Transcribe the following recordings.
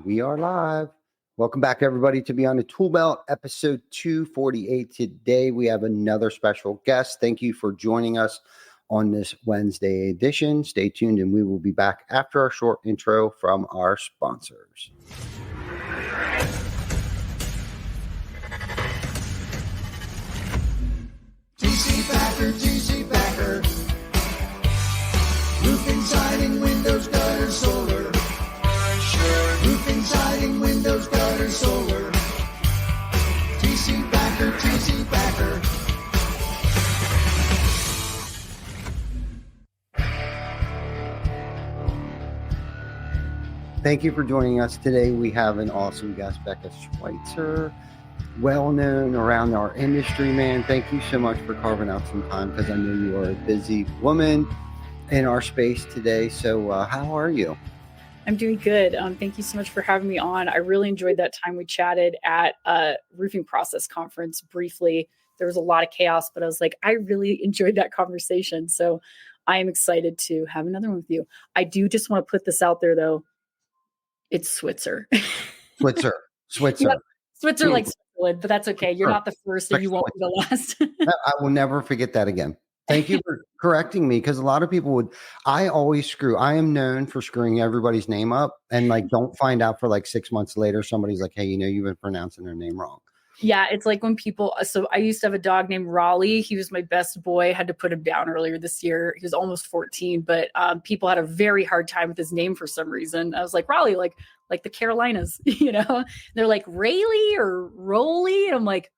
And we are live. Welcome back, everybody, to Beyond the Tool Belt, episode 248. Today, we have another special guest. Thank you for joining us on this Wednesday edition. Stay tuned, and we will be back after our short intro from our sponsors. TC Packer. Roofing, siding, windows, gutters, solar. Roofing, siding, windows, gutters, solar. TC Packer. Thank you for joining us today. We have an awesome guest, Becca Switzer, well known around our industry, man. Thank you so much for carving out some time because I know you are a busy woman in our space today. So how are you? I'm doing good. Thank you so much for having me on. I really enjoyed that time we chatted at a roofing process conference briefly. There was a lot of chaos, but I was like, I really enjoyed that conversation. So I am excited to have another one with you. I do just want to put this out there, though. It's Switzer. Switzer. Yeah, Switzer like Switzerland, but that's okay. You're not the first and you won't be the last. I will never forget that again. Thank you for correcting me, because a lot of people would. I always screw. I am known for screwing everybody's name up, and like don't find out for like 6 months later. Somebody's like, "Hey, you've been pronouncing their name wrong." Yeah, it's like when people. So I used to have a dog named Raleigh. He was my best boy. I had to put him down earlier this year. He was almost 14, but people had a very hard time with his name for some reason. I was like, Raleigh, like the Carolinas, They're like Rayleigh or Rolly, and I'm like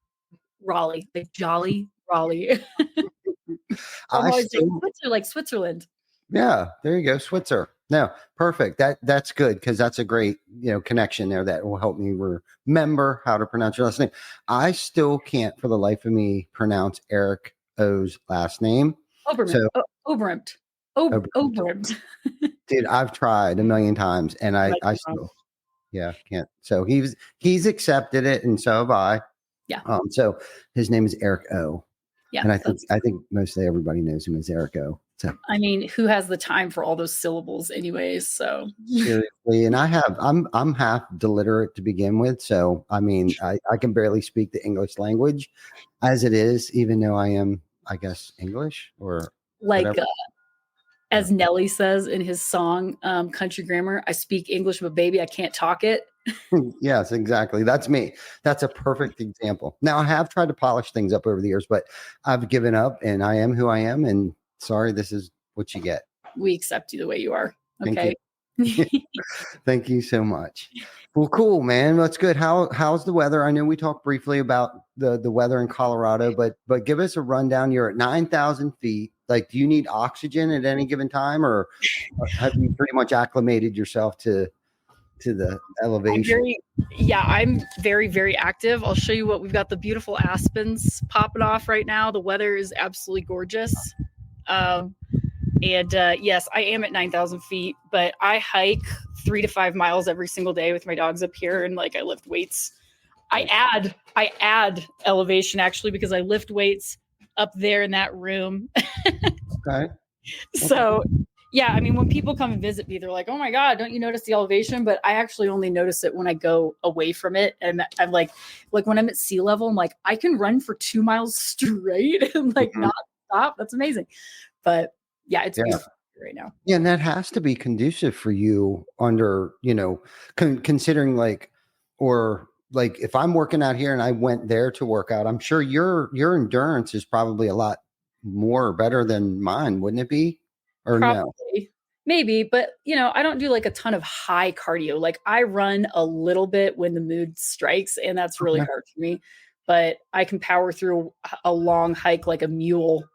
Raleigh, like Jolly Raleigh. I'm always like Switzer, like Switzerland. Yeah, there you go, Switzer. No, perfect. That's good, because that's a great connection there that will help me remember how to pronounce your last name. I still can't for the life of me pronounce Eric O's last name. Oberemt. Dude, I've tried a million times, and I still can't. So he's accepted it, and so have I. Yeah. So his name is Eric O. Yeah. And I think mostly everybody knows him as Eric O. So I mean, who has the time for all those syllables anyways? So seriously, and I'm half deliterate to begin with. So I mean, I can barely speak the English language as it is, even though I am, I guess, English or like as Nelly says in his song, Country Grammar, I speak English, but baby, I can't talk it. Yes, exactly. That's me. That's a perfect example. Now, I have tried to polish things up over the years, but I've given up, and I am who I am. And sorry, this is what you get. We accept you the way you are. Okay. Thank you so much. Well, cool, man. That's good. How's the weather? I know we talked briefly about the weather in Colorado, but give us a rundown. You're at 9,000 feet. Like, do you need oxygen at any given time, or have you pretty much acclimated yourself to the elevation? I'm very, very active. I'll show you what we've got. The beautiful aspens popping off right now. The weather is absolutely gorgeous. Yes, I am at 9,000 feet, but I hike 3 to 5 miles every single day with my dogs up here. And like, I lift weights. I add elevation actually, because I lift weights up there in that room. Okay. So yeah, I mean, when people come and visit me, they're like, "Oh my God, don't you notice the elevation?" But I actually only notice it when I go away from it. And I'm like when I'm at sea level, I'm like, I can run for 2 miles straight and not stop. That's amazing. But yeah, it's beautiful right now. Yeah, and that has to be conducive for you under, considering if I'm working out here and I went there to work out, I'm sure your endurance is probably a lot more better than mine, wouldn't it be? Or probably. No? Maybe, but I don't do like a ton of high cardio. Like, I run a little bit when the mood strikes, and that's really hard for me. But I can power through a long hike like a mule.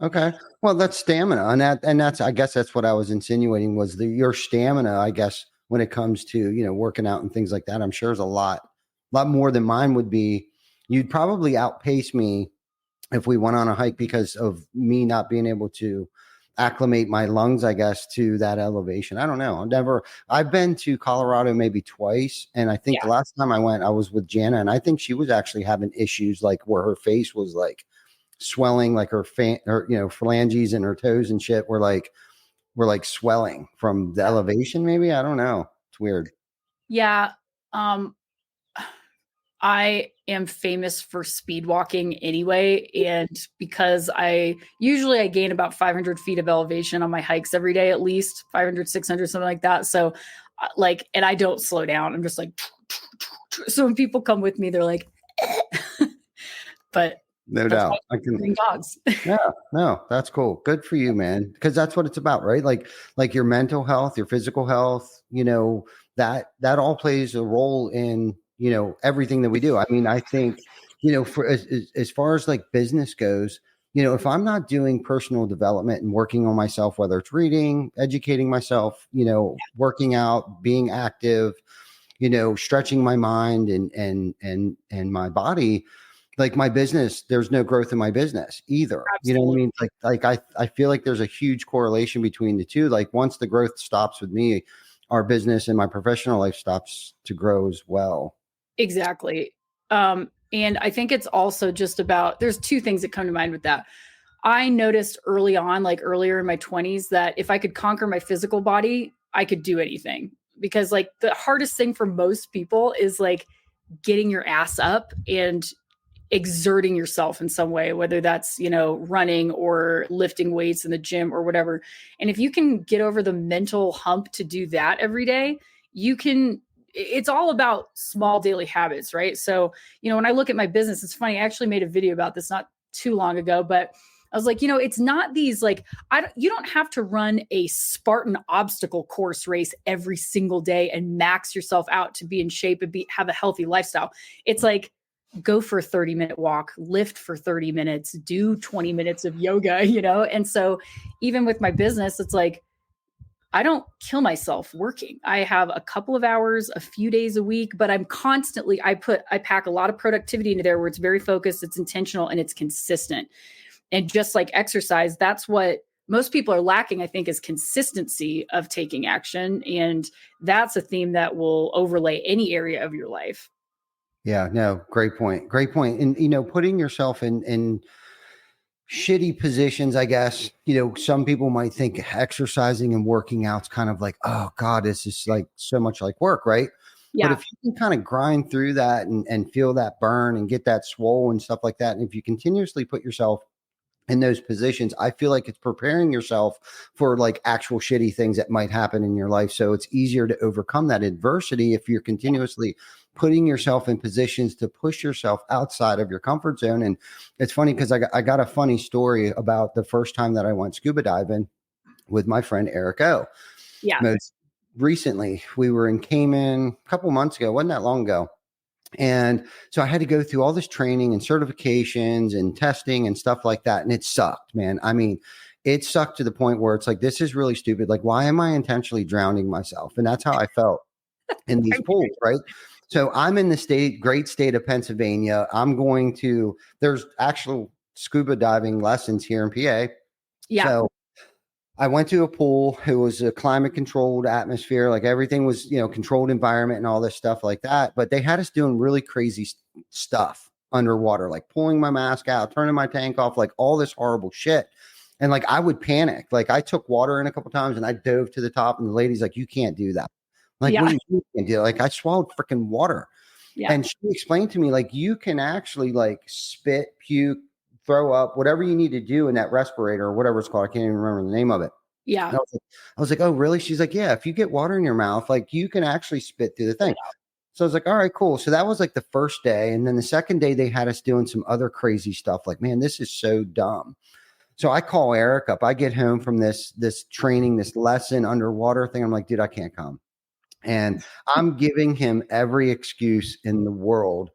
Okay. Well, that's stamina, and that's I guess that's what I was insinuating was your stamina. I guess when it comes to working out and things like that, I'm sure is a lot more than mine would be. You'd probably outpace me if we went on a hike because of me not being able to acclimate my lungs, I guess, to that elevation. I don't know. I've been to Colorado maybe twice. And I think the last time I went, I was with Jana, and I think she was actually having issues like where her face was like swelling, like her phalanges and her toes and shit were like swelling from the elevation. Maybe, I don't know. It's weird. Yeah. Um, I am famous for speed walking anyway. And because I gain about 500 feet of elevation on my hikes every day, at least 500, 600, something like that. So and I don't slow down. I'm just like, so when people come with me, they're like, but No that's why doubt. I can. I bring dogs. Yeah, no, that's cool. Good for you, man. Because that's what it's about, right? Like your mental health, your physical health, that all plays a role in, everything that we do. I mean, I think, for as far as like business goes, if I'm not doing personal development and working on myself, whether it's reading, educating myself, working out, being active, stretching my mind and my body, like my business, there's no growth in my business either. Absolutely. You know what I mean? I feel like there's a huge correlation between the two. Like once the growth stops with me, our business and my professional life stops to grow as well. Exactly. And I think it's also just about, there's two things that come to mind with that. I noticed early on, like earlier in my 20s, that if I could conquer my physical body, I could do anything. Because like the hardest thing for most people is like getting your ass up and exerting yourself in some way, whether that's, running or lifting weights in the gym or whatever. And if you can get over the mental hump to do that every day, it's all about small daily habits, right? So, when I look at my business, it's funny. I actually made a video about this not too long ago, but I was like, it's not these like, you don't have to run a Spartan obstacle course race every single day and max yourself out to be in shape and have a healthy lifestyle. It's like, go for a 30-minute walk, lift for 30 minutes, do 20 minutes of yoga, And so even with my business, it's like, I don't kill myself working. I have a couple of hours, a few days a week, but I'm constantly, I pack a lot of productivity into there where it's very focused, it's intentional, and it's consistent. And just like exercise, that's what most people are lacking, I think, is consistency of taking action. And that's a theme that will overlay any area of your life. Yeah, no, great point. Great point. And putting yourself in shitty positions, I guess, some people might think exercising and working out's kind of like, oh God, this is like so much like work, right? Yeah. But if you can kind of grind through that and feel that burn and get that swole and stuff like that, and if you continuously put yourself in those positions, I feel like it's preparing yourself for like actual shitty things that might happen in your life. So it's easier to overcome that adversity if you're continuously putting yourself in positions to push yourself outside of your comfort zone. And it's funny because I got a funny story about the first time that I went scuba diving with my friend Eric O. Yeah. Most recently, we were in Cayman a couple months ago, wasn't that long ago. And so I had to go through all this training and certifications and testing and stuff like that. And it sucked, man. I mean, it sucked to the point where it's like, this is really stupid. Like, why am I intentionally drowning myself? And that's how I felt in these pools, right? So I'm in the great state of Pennsylvania. There's actual scuba diving lessons here in PA. Yeah. So I went to a pool. It was a climate controlled atmosphere. Like everything was, controlled environment and all this stuff like that. But they had us doing really crazy stuff underwater, like pulling my mask out, turning my tank off, like all this horrible shit. And like, I would panic. Like I took water in a couple times and I dove to the top and the lady's like, you can't do that. Like, what do you can't do? Like I swallowed freaking water. Yeah. And she explained to me, like, you can actually like spit, puke, throw up, whatever you need to do in that respirator or whatever it's called. I can't even remember the name of it. Yeah. I was like, oh, really? She's like, yeah, if you get water in your mouth, like you can actually spit through the thing. So I was like, all right, cool. So that was like the first day. And then the second day they had us doing some other crazy stuff. Like, man, this is so dumb. So I call Eric up. I get home from this training, this lesson underwater thing. I'm like, dude, I can't come. And I'm giving him every excuse in the world.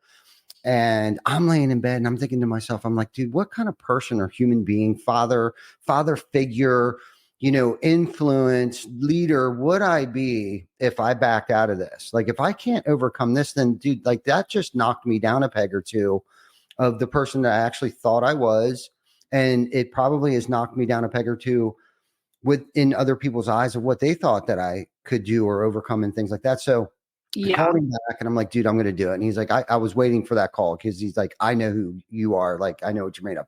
And I'm laying in bed and I'm thinking to myself, I'm like, dude, what kind of person or human being, father figure, influence, leader would I be if I backed out of this? Like, if I can't overcome this, then dude, like that just knocked me down a peg or two of the person that I actually thought I was. And it probably has knocked me down a peg or two within other people's eyes of what they thought that I could do or overcome and things like that. So I called him back and I'm like, dude, I'm going to do it. And he's like, I was waiting for that call because he's like, I know who you are. Like, I know what you're made of.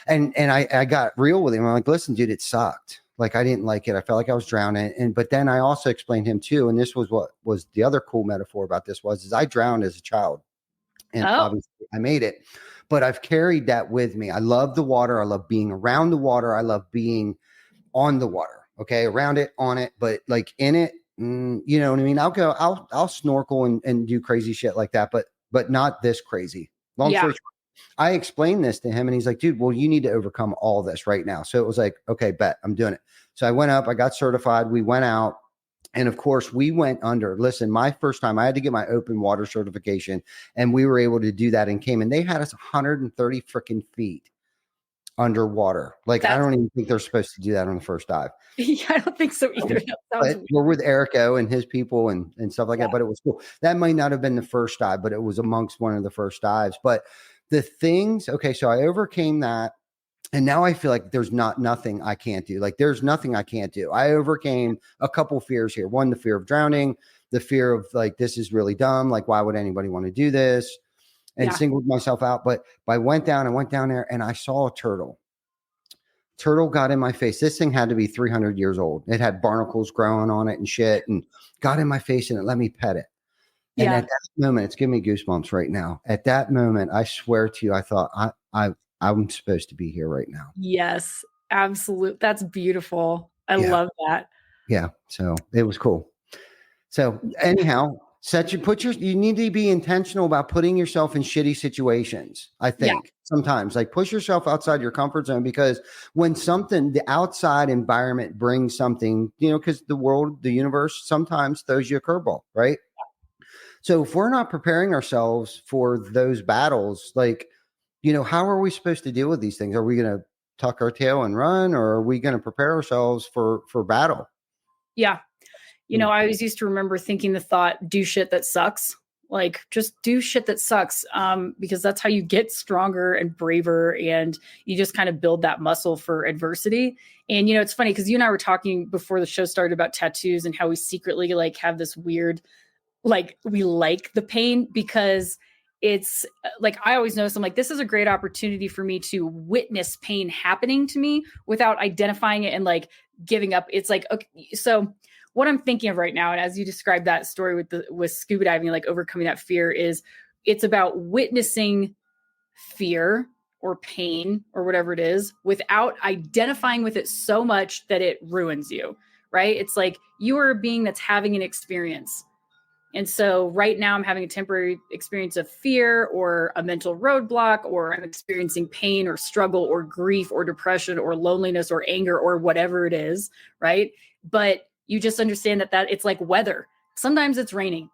And I got real with him. I'm like, listen, dude, it sucked. Like I didn't like it. I felt like I was drowning. But then I also explained to him too, and this was what was the other cool metaphor about this is I drowned as a child, and Oh, obviously I made it, but I've carried that with me. I love the water. I love being around the water. I love being on the water. Okay. Around it, on it, but like in it, you know what I mean? I'll snorkel and do crazy shit like that, but not this crazy. Long yeah. story short, I explained this to him and he's like, dude, well, you need to overcome all this right now. So it was like, okay, bet, I'm doing it. So I went up, I got certified. We went out. And of course, we went under. Listen, my first time, I had to get my open water certification, and we were able to do that in Cayman. They had us 130 freaking feet underwater. Like, I That's don't even think they're supposed to do that on the first dive. yeah, I don't think so either. That sounds But we're with Erico and his people and stuff like Yeah. that. But it was cool. That might not have been the first dive, but it was amongst one of the first dives. But the things, okay, so I overcame that. And now I feel like there's nothing I can't do. Like there's nothing I can't do. I overcame a couple fears here. One, the fear of drowning, the fear of like, this is really dumb. Like, why would anybody want to do this? And Yeah. singled myself out. But I went down there and I saw a turtle. Turtle got in my face. This thing had to be 300 years old. It had barnacles growing on it and shit, and got in my face and it let me pet it. And Yeah. at that moment, it's giving me goosebumps right now. At that moment, I swear to you, I thought I'm supposed to be here right now. Yes, absolute. That's beautiful. I Yeah. love that. Yeah. So it was cool. So anyhow, you need to be intentional about putting yourself in shitty situations. I think sometimes like push yourself outside your comfort zone, because when the outside environment brings something, because the world, the universe sometimes throws you a curveball, right? So if we're not preparing ourselves for those battles, like, how are we supposed to deal with these things? Are we going to tuck our tail and run, or are we going to prepare ourselves for battle? Yeah. I always used to remember thinking the thought, do shit that sucks. Like just do shit that sucks. Because that's how you get stronger and braver, and you just kind of build that muscle for adversity. And, it's funny because you and I were talking before the show started about tattoos and how we secretly like have this weird, like we like the pain because it's like, I always notice I'm like, this is a great opportunity for me to witness pain happening to me without identifying it and like giving up. It's like, okay, so what I'm thinking of right now, and as you described that story with scuba diving, like overcoming that fear, is it's about witnessing fear or pain or whatever it is without identifying with it so much that it ruins you, right? It's like you are a being that's having an experience. And so right now I'm having a temporary experience of fear or a mental roadblock, or I'm experiencing pain or struggle or grief or depression or loneliness or anger or whatever it is, right? But you just understand that it's like weather. Sometimes it's raining.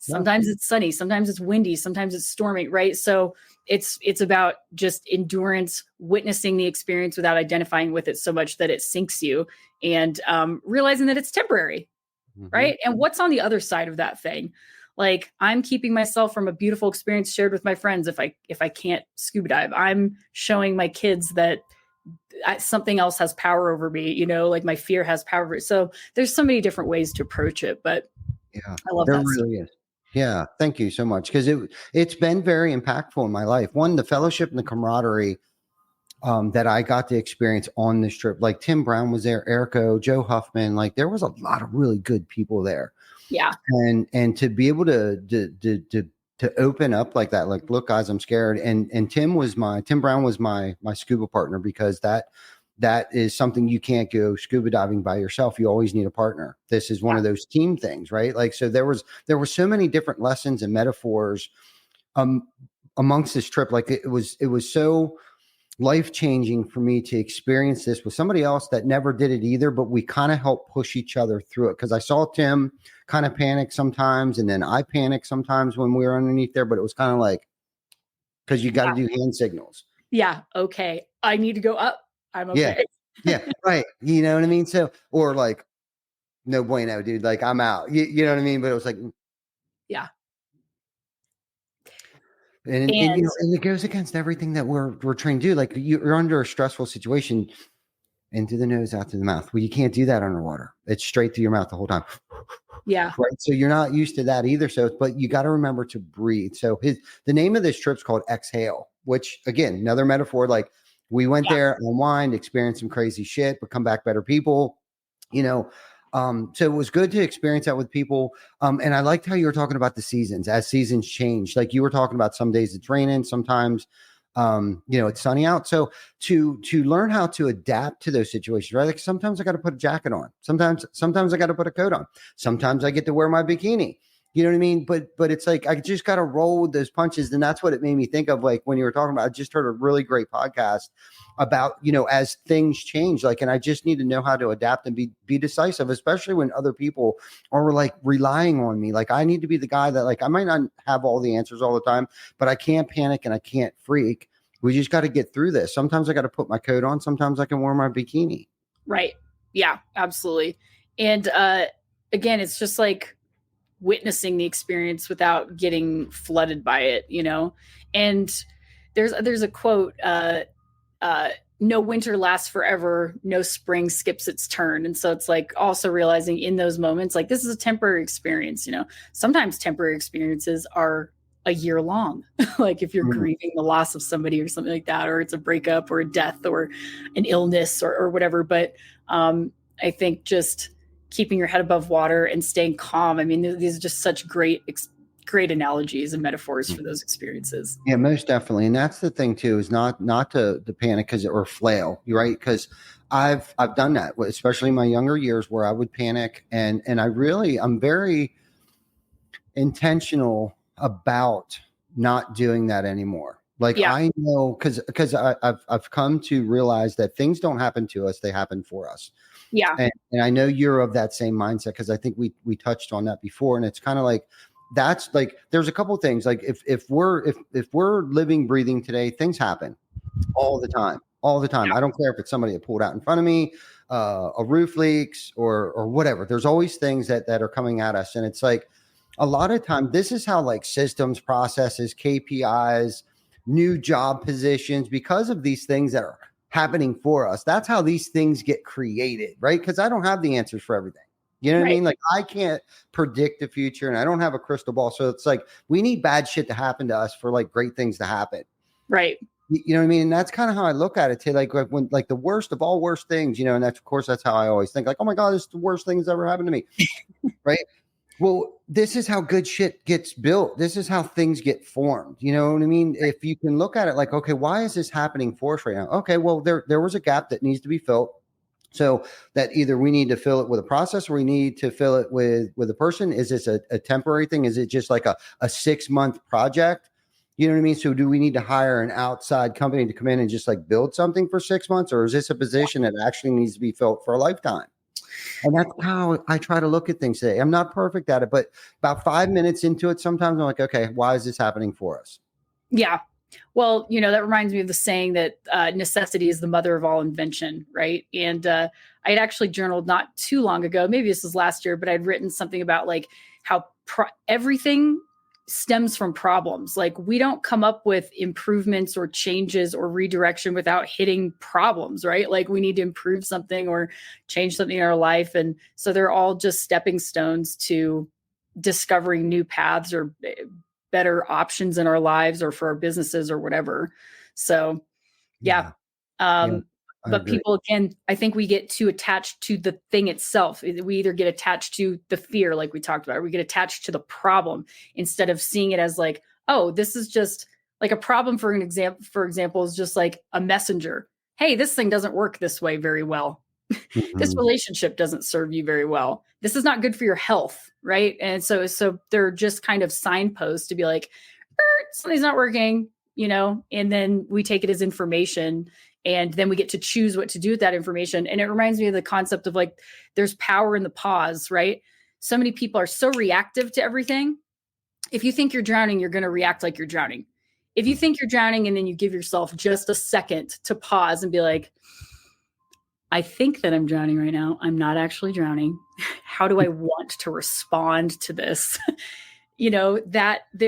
Sometimes it's sunny. Sometimes it's windy. Sometimes it's storming, right? So it's about just endurance, witnessing the experience without identifying with it so much that it sinks you, and realizing that it's temporary. Right. And what's on the other side of that thing? Like, I'm keeping myself from a beautiful experience shared with my friends. If I can't scuba dive, I'm showing my kids that something else has power over me, like my fear has power over it. So there's so many different ways to approach it, but Yeah, I love there that. really is. Yeah. Thank you so much. Cause it's been very impactful in my life. One, the fellowship and the camaraderie that I got to experience on this trip. Like Tim Brown was there, Erico, Joe Huffman. Like there was a lot of really good people there. Yeah. And to be able to open up like that, like, look, guys, I'm scared. And Tim Brown was my scuba partner, because that is something you can't go scuba diving by yourself. You always need a partner. This is one of those team things, right? Like, so there were so many different lessons and metaphors amongst this trip. Like it was so life-changing for me to experience this with somebody else that never did it either, but we kind of helped push each other through it. Because I saw Tim kind of panic sometimes, and then I panic sometimes when we were underneath there, but it was kind of like, because you got to do hand signals. Yeah. Okay. I need to go up. I'm okay. Yeah. Right. You know what I mean? So, or like, no bueno, dude, like I'm out, you know what I mean? But it was like, yeah. And it goes against everything that we're trained to do. Like you're under a stressful situation, into the nose, out to the mouth. Well, you can't do that underwater. It's straight through your mouth the whole time. Yeah. Right. So you're not used to that either. So, but you got to remember to breathe. So the name of this trip's called Exhale, which again, another metaphor, like We went Yeah. there, unwind, experience some crazy shit, but come back better people, you know. So it was good to experience that with people. And I liked how you were talking about the seasons as seasons change. Like you were talking about some days it's raining, sometimes it's sunny out. So to learn how to adapt to those situations, right? Like sometimes I got to put a jacket on. Sometimes I got to put a coat on. Sometimes I get to wear my bikini. You know what I mean? But it's like I just got to roll with those punches, and that's what it made me think of. Like when you were talking about, I just heard a really great podcast about as things change. Like, and I just need to know how to adapt and be decisive, especially when other people are like relying on me. Like I need to be the guy that like I might not have all the answers all the time, but I can't panic and I can't freak. We just got to get through this. Sometimes I got to put my coat on. Sometimes I can wear my bikini. Right. Yeah, absolutely. And again, it's just like witnessing the experience without getting flooded by it, And there's a quote, no winter lasts forever, no spring skips its turn. And so it's like also realizing in those moments, like this is a temporary experience, Sometimes temporary experiences are a year long. Like if you're grieving the loss of somebody or something like that, or it's a breakup or a death or an illness or whatever. But I think just keeping your head above water and staying calm. I mean, these are just such great analogies and metaphors for those experiences. Yeah, most definitely. And that's the thing too, is not to panic or flail. You're right. Cause I've done that, especially in my younger years where I would panic and I'm very intentional about not doing that anymore. Like I know, cause I've come to realize that things don't happen to us. They happen for us. Yeah. And I know you're of that same mindset. Cause I think we touched on that before, and it's kind of like, that's like, there's a couple of things. Like if we're living, breathing today, things happen all the time. I don't care if it's somebody that pulled out in front of me, a roof leaks or whatever. There's always things that are coming at us. And it's like, a lot of time, this is how like systems, processes, KPIs, new job positions, because of these things that are happening for us. That's how these things get created, right? Because I don't have the answers for everything. You know what I mean? Like I can't predict the future and I don't have a crystal ball. So it's like, we need bad shit to happen to us for like great things to happen. Right. You know what I mean? And that's kind of how I look at it too. Like when, like the worst of all worst things, and that's, of course, that's how I always think like, oh my God, this is the worst thing that's ever happened to me. Right. Well, this is how good shit gets built. This is how things get formed. You know what I mean? If you can look at it like, okay, why is this happening for us right now? Okay, well, there was a gap that needs to be filled. So that either we need to fill it with a process or we need to fill it with a person. Is this a temporary thing? Is it just like a 6-month project? You know what I mean? So do we need to hire an outside company to come in and just like build something for 6 months? Or is this a position that actually needs to be filled for a lifetime? And that's how I try to look at things today. I'm not perfect at it, but about 5 minutes into it, sometimes I'm like, okay, why is this happening for us? Yeah. Well, that reminds me of the saying that necessity is the mother of all invention, right? And I had actually journaled not too long ago, maybe this was last year, but I'd written something about like how everything stems from problems. Like we don't come up with improvements or changes or redirection without hitting problems, right? Like we need to improve something or change something in our life. And so they're all just stepping stones to discovering new paths or better options in our lives or for our businesses or whatever. So yeah. But agree. people, again, I think we get too attached to the thing itself. We either get attached to the fear, like we talked about, or we get attached to the problem instead of seeing it as like, oh, this is just like a problem. For example, is just like a messenger. Hey, this thing doesn't work this way very well. This relationship doesn't serve you very well. This is not good for your health, right? And so they're just kind of signposts to be like, something's not working, and then we take it as information. And then we get to choose what to do with that information. And it reminds me of the concept of like, there's power in the pause, right? So many people are so reactive to everything. If you think you're drowning, you're going to react like you're drowning. If you think you're drowning and then you give yourself just a second to pause and be like, I think that I'm drowning right now. I'm not actually drowning. How do I want to respond to this? And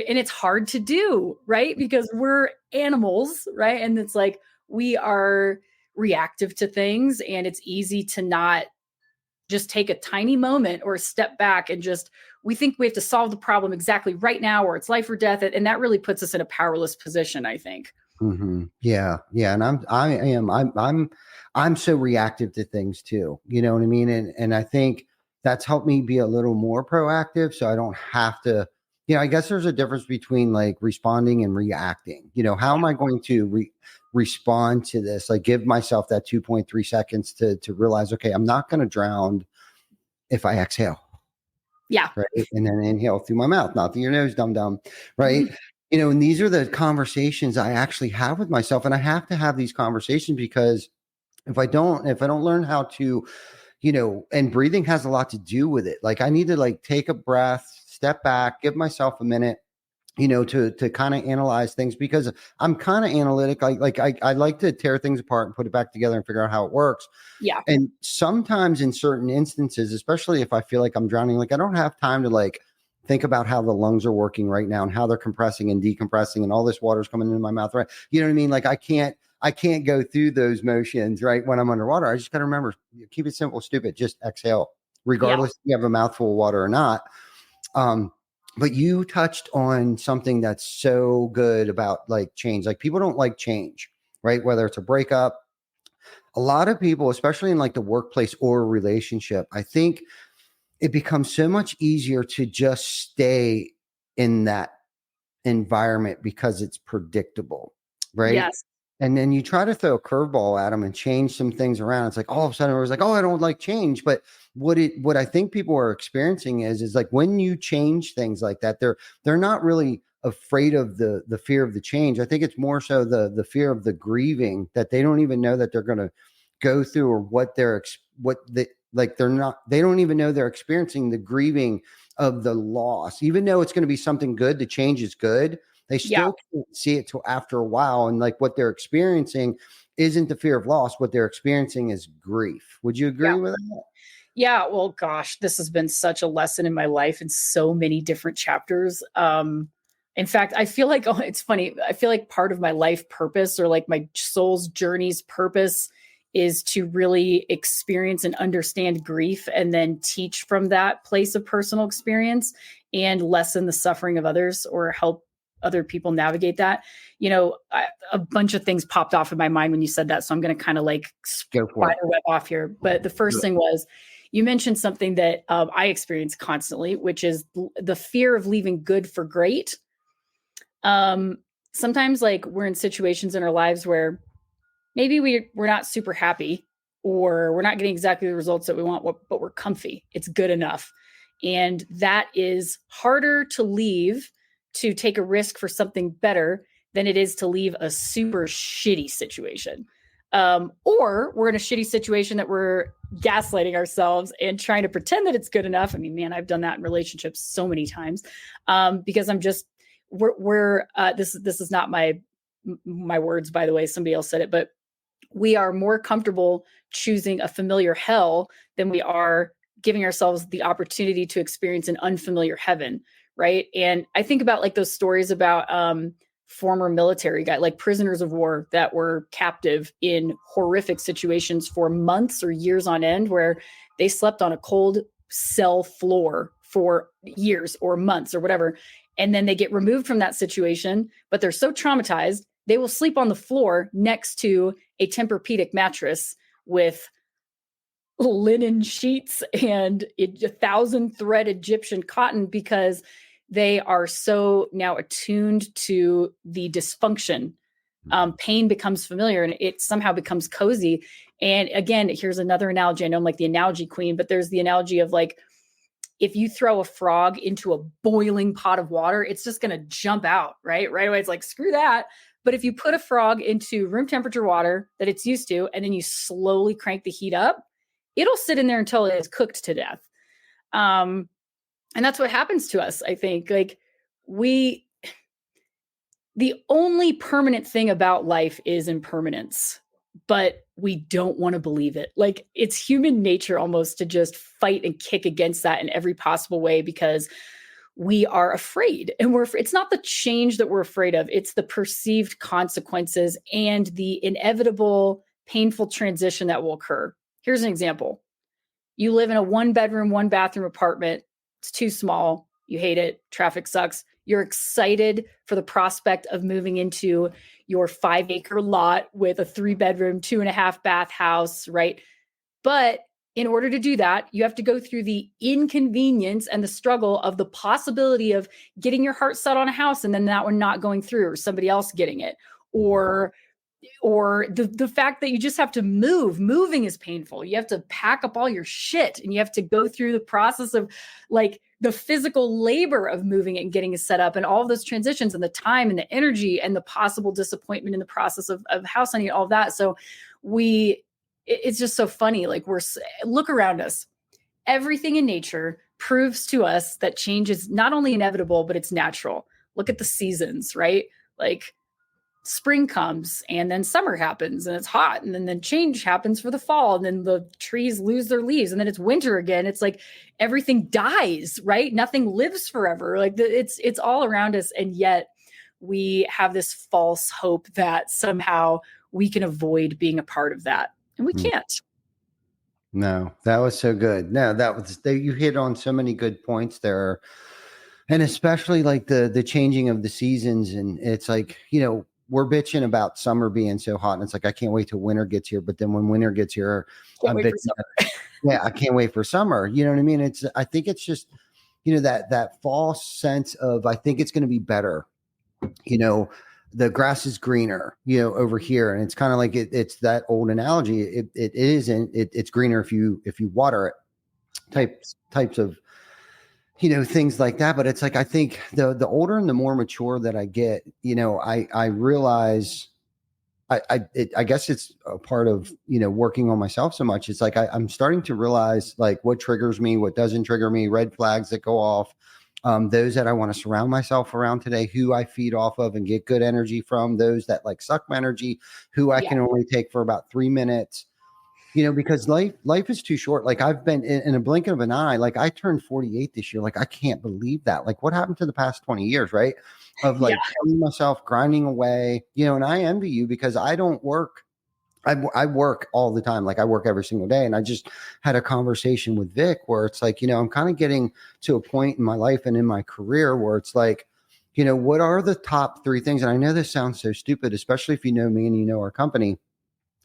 it's hard to do, right? Because we're animals, right? And it's like, we are reactive to things, and it's easy to not just take a tiny moment or step back and we think we have to solve the problem exactly right now, or it's life or death. And that really puts us in a powerless position, I think. Yeah, yeah, and I'm so reactive to things too. You know what I mean? And I think that's helped me be a little more proactive, so I don't have to. I guess there's a difference between like responding and reacting. How am I going to respond to this? Like, give myself that 2.3 seconds to realize, okay, I'm not going to drown if I exhale, Yeah. right? And then inhale through my mouth, not through your nose, dum dum, right? And these are the conversations I actually have with myself, and I have to have these conversations because if I don't learn how to, and breathing has a lot to do with it. Like I need to like take a breath, step back, give myself a minute, to kind of analyze things because I'm kind of analytic. I like to tear things apart and put it back together and figure out how it works. Yeah. And sometimes in certain instances, especially if I feel like I'm drowning, like I don't have time to like think about how the lungs are working right now and how they're compressing and decompressing and all this water's coming into my mouth, right? You know what I mean? Like I can't go through those motions, right? When I'm underwater, I just got to remember, keep it simple, stupid, just exhale, Yeah. regardless if you have a mouthful of water or not. Um, but you touched on something that's so good about like change. Like people don't like change, right? Whether it's a breakup, a lot of people, especially in like the workplace or a relationship, I think it becomes so much easier to just stay in that environment because it's predictable, right? Yes. And then you try to throw a curveball at them and change some things around. It's like all of a sudden it was like, oh, I don't like change. But what I think people are experiencing is like when you change things like that, they're not really afraid of the fear of the change. I think it's more so the fear of the grieving that they don't even know that they're going to go through or they don't even know they're experiencing the grieving of the loss, even though it's going to be something good. The change is good. They Yeah. still can't see it till after a while. And like what they're experiencing isn't the fear of loss. What they're experiencing is grief. Would you Yeah. agree with that? Yeah. Well, gosh, this has been such a lesson in my life in so many different chapters. In fact, I feel like, oh, it's funny. I feel like part of my life purpose or like my soul's journey's purpose is to really experience and understand grief and then teach from that place of personal experience and lessen the suffering of others or help other people navigate that. A bunch of things popped off in my mind when you said that. So I'm going to kind of like Go for it. spider web off here. But the first thing was you mentioned something that I experience constantly, which is the fear of leaving good for great. Sometimes like we're in situations in our lives where maybe we're not super happy or we're not getting exactly the results that we want, but we're comfy. It's good enough. And that is harder to leave to take a risk for something better than it is to leave a super shitty situation. Or we're in a shitty situation that we're gaslighting ourselves and trying to pretend that it's good enough. I mean, man, I've done that in relationships so many times because I'm just, this is not my words, by the way, somebody else said it, but we are more comfortable choosing a familiar hell than we are giving ourselves the opportunity to experience an unfamiliar heaven, right? And I think about like those stories about former military guys, like prisoners of war that were captive in horrific situations for months or years on end, where they slept on a cold cell floor for years or months or whatever. And then they get removed from that situation, but they're so traumatized, they will sleep on the floor next to a Tempur-Pedic mattress with linen sheets and 1,000 thread Egyptian cotton because they are so now attuned to the dysfunction. Pain becomes familiar and it somehow becomes cozy. And again, here's another analogy. I know I'm like the analogy queen, but there's the analogy of like, if you throw a frog into a boiling pot of water, it's just going to jump out, right? Right away. It's like, screw that. But if you put a frog into room temperature water that it's used to, and then you slowly crank the heat up, it'll sit in there until it is cooked to death. And that's what happens to us, I think. Like the only permanent thing about life is impermanence, but we don't want to believe it. Like it's human nature almost to just fight and kick against that in every possible way because we are afraid. And it's not the change that we're afraid of, it's the perceived consequences and the inevitable painful transition that will occur. Here's an example. You live in a 1-bedroom, 1-bathroom apartment. It's too small. You hate it. Traffic sucks. You're excited for the prospect of moving into your 5-acre lot with a 3-bedroom, 2.5-bath house, right? But in order to do that, you have to go through the inconvenience and the struggle of the possibility of getting your heart set on a house and then that one not going through, or somebody else getting it, or the fact that you just have to move. Moving is painful. You have to pack up all your shit and you have to go through the process of like the physical labor of moving it and getting it set up, and all of those transitions and the time and the energy and the possible disappointment in the process of house hunting, all of that. So it's just so funny. Like, look around us. Everything in nature proves to us that change is not only inevitable, but it's natural. Look at the seasons, right? Like, spring comes and then summer happens and it's hot, and then change happens for the fall, and then the trees lose their leaves, and then it's winter again. It's like everything dies, right? Nothing lives forever. Like it's all around us, and yet we have this false hope that somehow we can avoid being a part of that, and we can't. No, that was so good. No, you hit on so many good points there, and especially like the changing of the seasons, and it's like, we're bitching about summer being so hot, and it's like, I can't wait till winter gets here. But then when winter gets here, I'm bitching. Yeah, I can't wait for summer. You know what I mean? I think it's just, that false sense of, I think it's going to be better. The grass is greener, over here. And it's kind of like, it's that old analogy. It isn't, it's greener if you water it, types of, things like that. But it's like, I think the older and the more mature that I get, I realize I guess it's a part of, working on myself so much. It's like, I'm starting to realize like what triggers me, what doesn't trigger me, red flags that go off, those that I want to surround myself around today, who I feed off of and get good energy from, those that like suck my energy, who I can only take for about 3 minutes. Because life is too short. Like, I've been in a blink of an eye, like I turned 48 this year. Like, I can't believe that. Like, what happened to the past 20 years, right? Of like killing myself, grinding away, and I envy you because I don't work. I work all the time. Like, I work every single day. And I just had a conversation with Vic where it's like, I'm kind of getting to a point in my life and in my career where it's like, what are the top 3 things? And I know this sounds so stupid, especially if you know me and you know our company.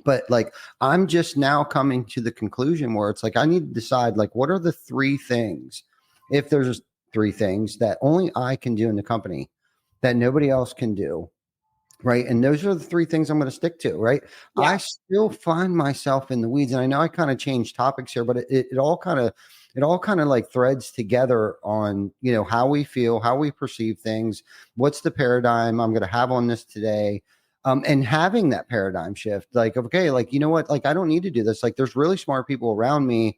But like, I'm just now coming to the conclusion where it's like, I need to decide, like, what are the 3 things, if there's 3 things that only I can do in the company that nobody else can do. Right. And those are the 3 things I'm going to stick to. Right. Yeah. I still find myself in the weeds, and I know I kind of changed topics here, but it all kind of like threads together on, how we feel, how we perceive things. What's the paradigm I'm going to have on this today? And having that paradigm shift, like, okay, like, what, like, I don't need to do this. Like, there's really smart people around me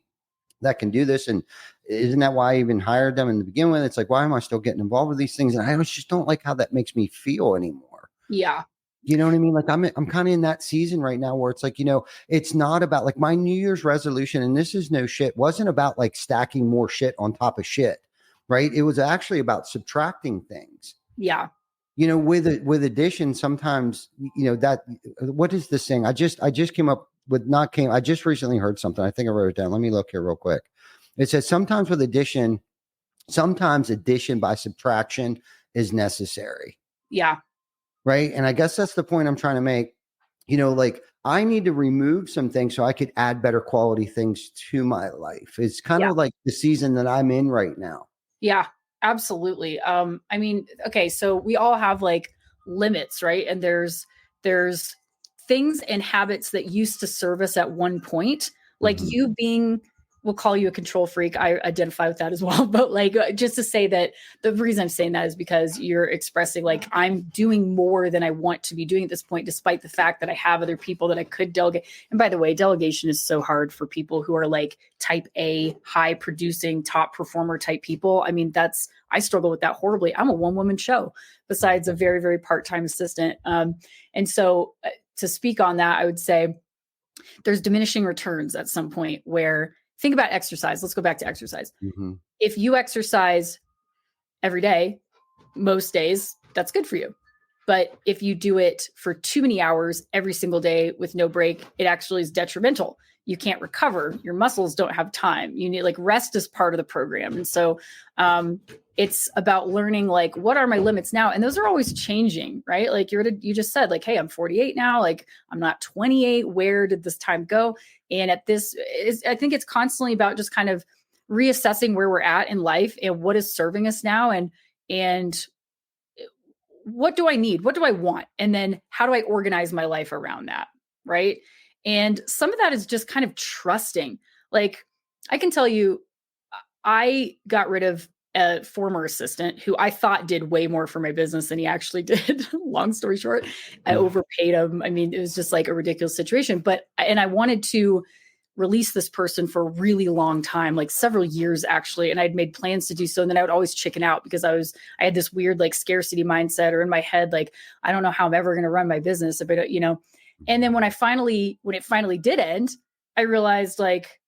that can do this. And isn't that why I even hired them in the beginning with? It's like, why am I still getting involved with these things? And I just don't like how that makes me feel anymore. Yeah. You know what I mean? Like, I'm kind of in that season right now where it's like, it's not about like my New Year's resolution. And this is no shit, wasn't about like stacking more shit on top of shit. Right. It was actually about subtracting things. Yeah. With addition, sometimes, that, what is this thing? I just recently heard something. I think I wrote it down. Let me look here real quick. It says sometimes addition by subtraction is necessary. Yeah. Right. And I guess that's the point I'm trying to make. Like, I need to remove some things so I could add better quality things to my life. It's kind of like the season that I'm in right now. Yeah. Absolutely. I mean, okay, so we all have like limits, right? And there's things and habits that used to serve us at one point, like you being, we'll call you a control freak. I identify with that as well. But like, just to say that the reason I'm saying that is because you're expressing like, I'm doing more than I want to be doing at this point, despite the fact that I have other people that I could delegate. And by the way, delegation is so hard for people who are like type A, high producing, top performer type people. I mean, I struggle with that horribly. I'm a 1-woman show besides a very, very part-time assistant. And so to speak on that, I would say there's diminishing returns at some point where, think about exercise. Let's go back to exercise. If you exercise every day, most days, that's good for you. But if you do it for too many hours every single day with no break, it actually is detrimental. you can't recover. Your muscles don't have time. You need, like, rest is part of the program. And so it's about learning, like, what are my limits now? And those are always changing, right? Like you just said, like, hey, I'm 48 now. Like, I'm not 28. Where did this time go? And I think it's constantly about just kind of reassessing where we're at in life and what is serving us now, and what do I need? What do I want? And then how do I organize my life around that? Right. And some of that is just kind of trusting. Like, I can tell you, I got rid of a former assistant who I thought did way more for my business than he actually did. Long story short, I overpaid him. I mean, it was just like a ridiculous situation. And I wanted to release this person for a really long time, like several years actually. And I'd made plans to do so. And then I would always chicken out because I had this weird like scarcity mindset, or in my head, like, I don't know how I'm ever going to run my business if I don't, and then when it finally did end, I realized, like,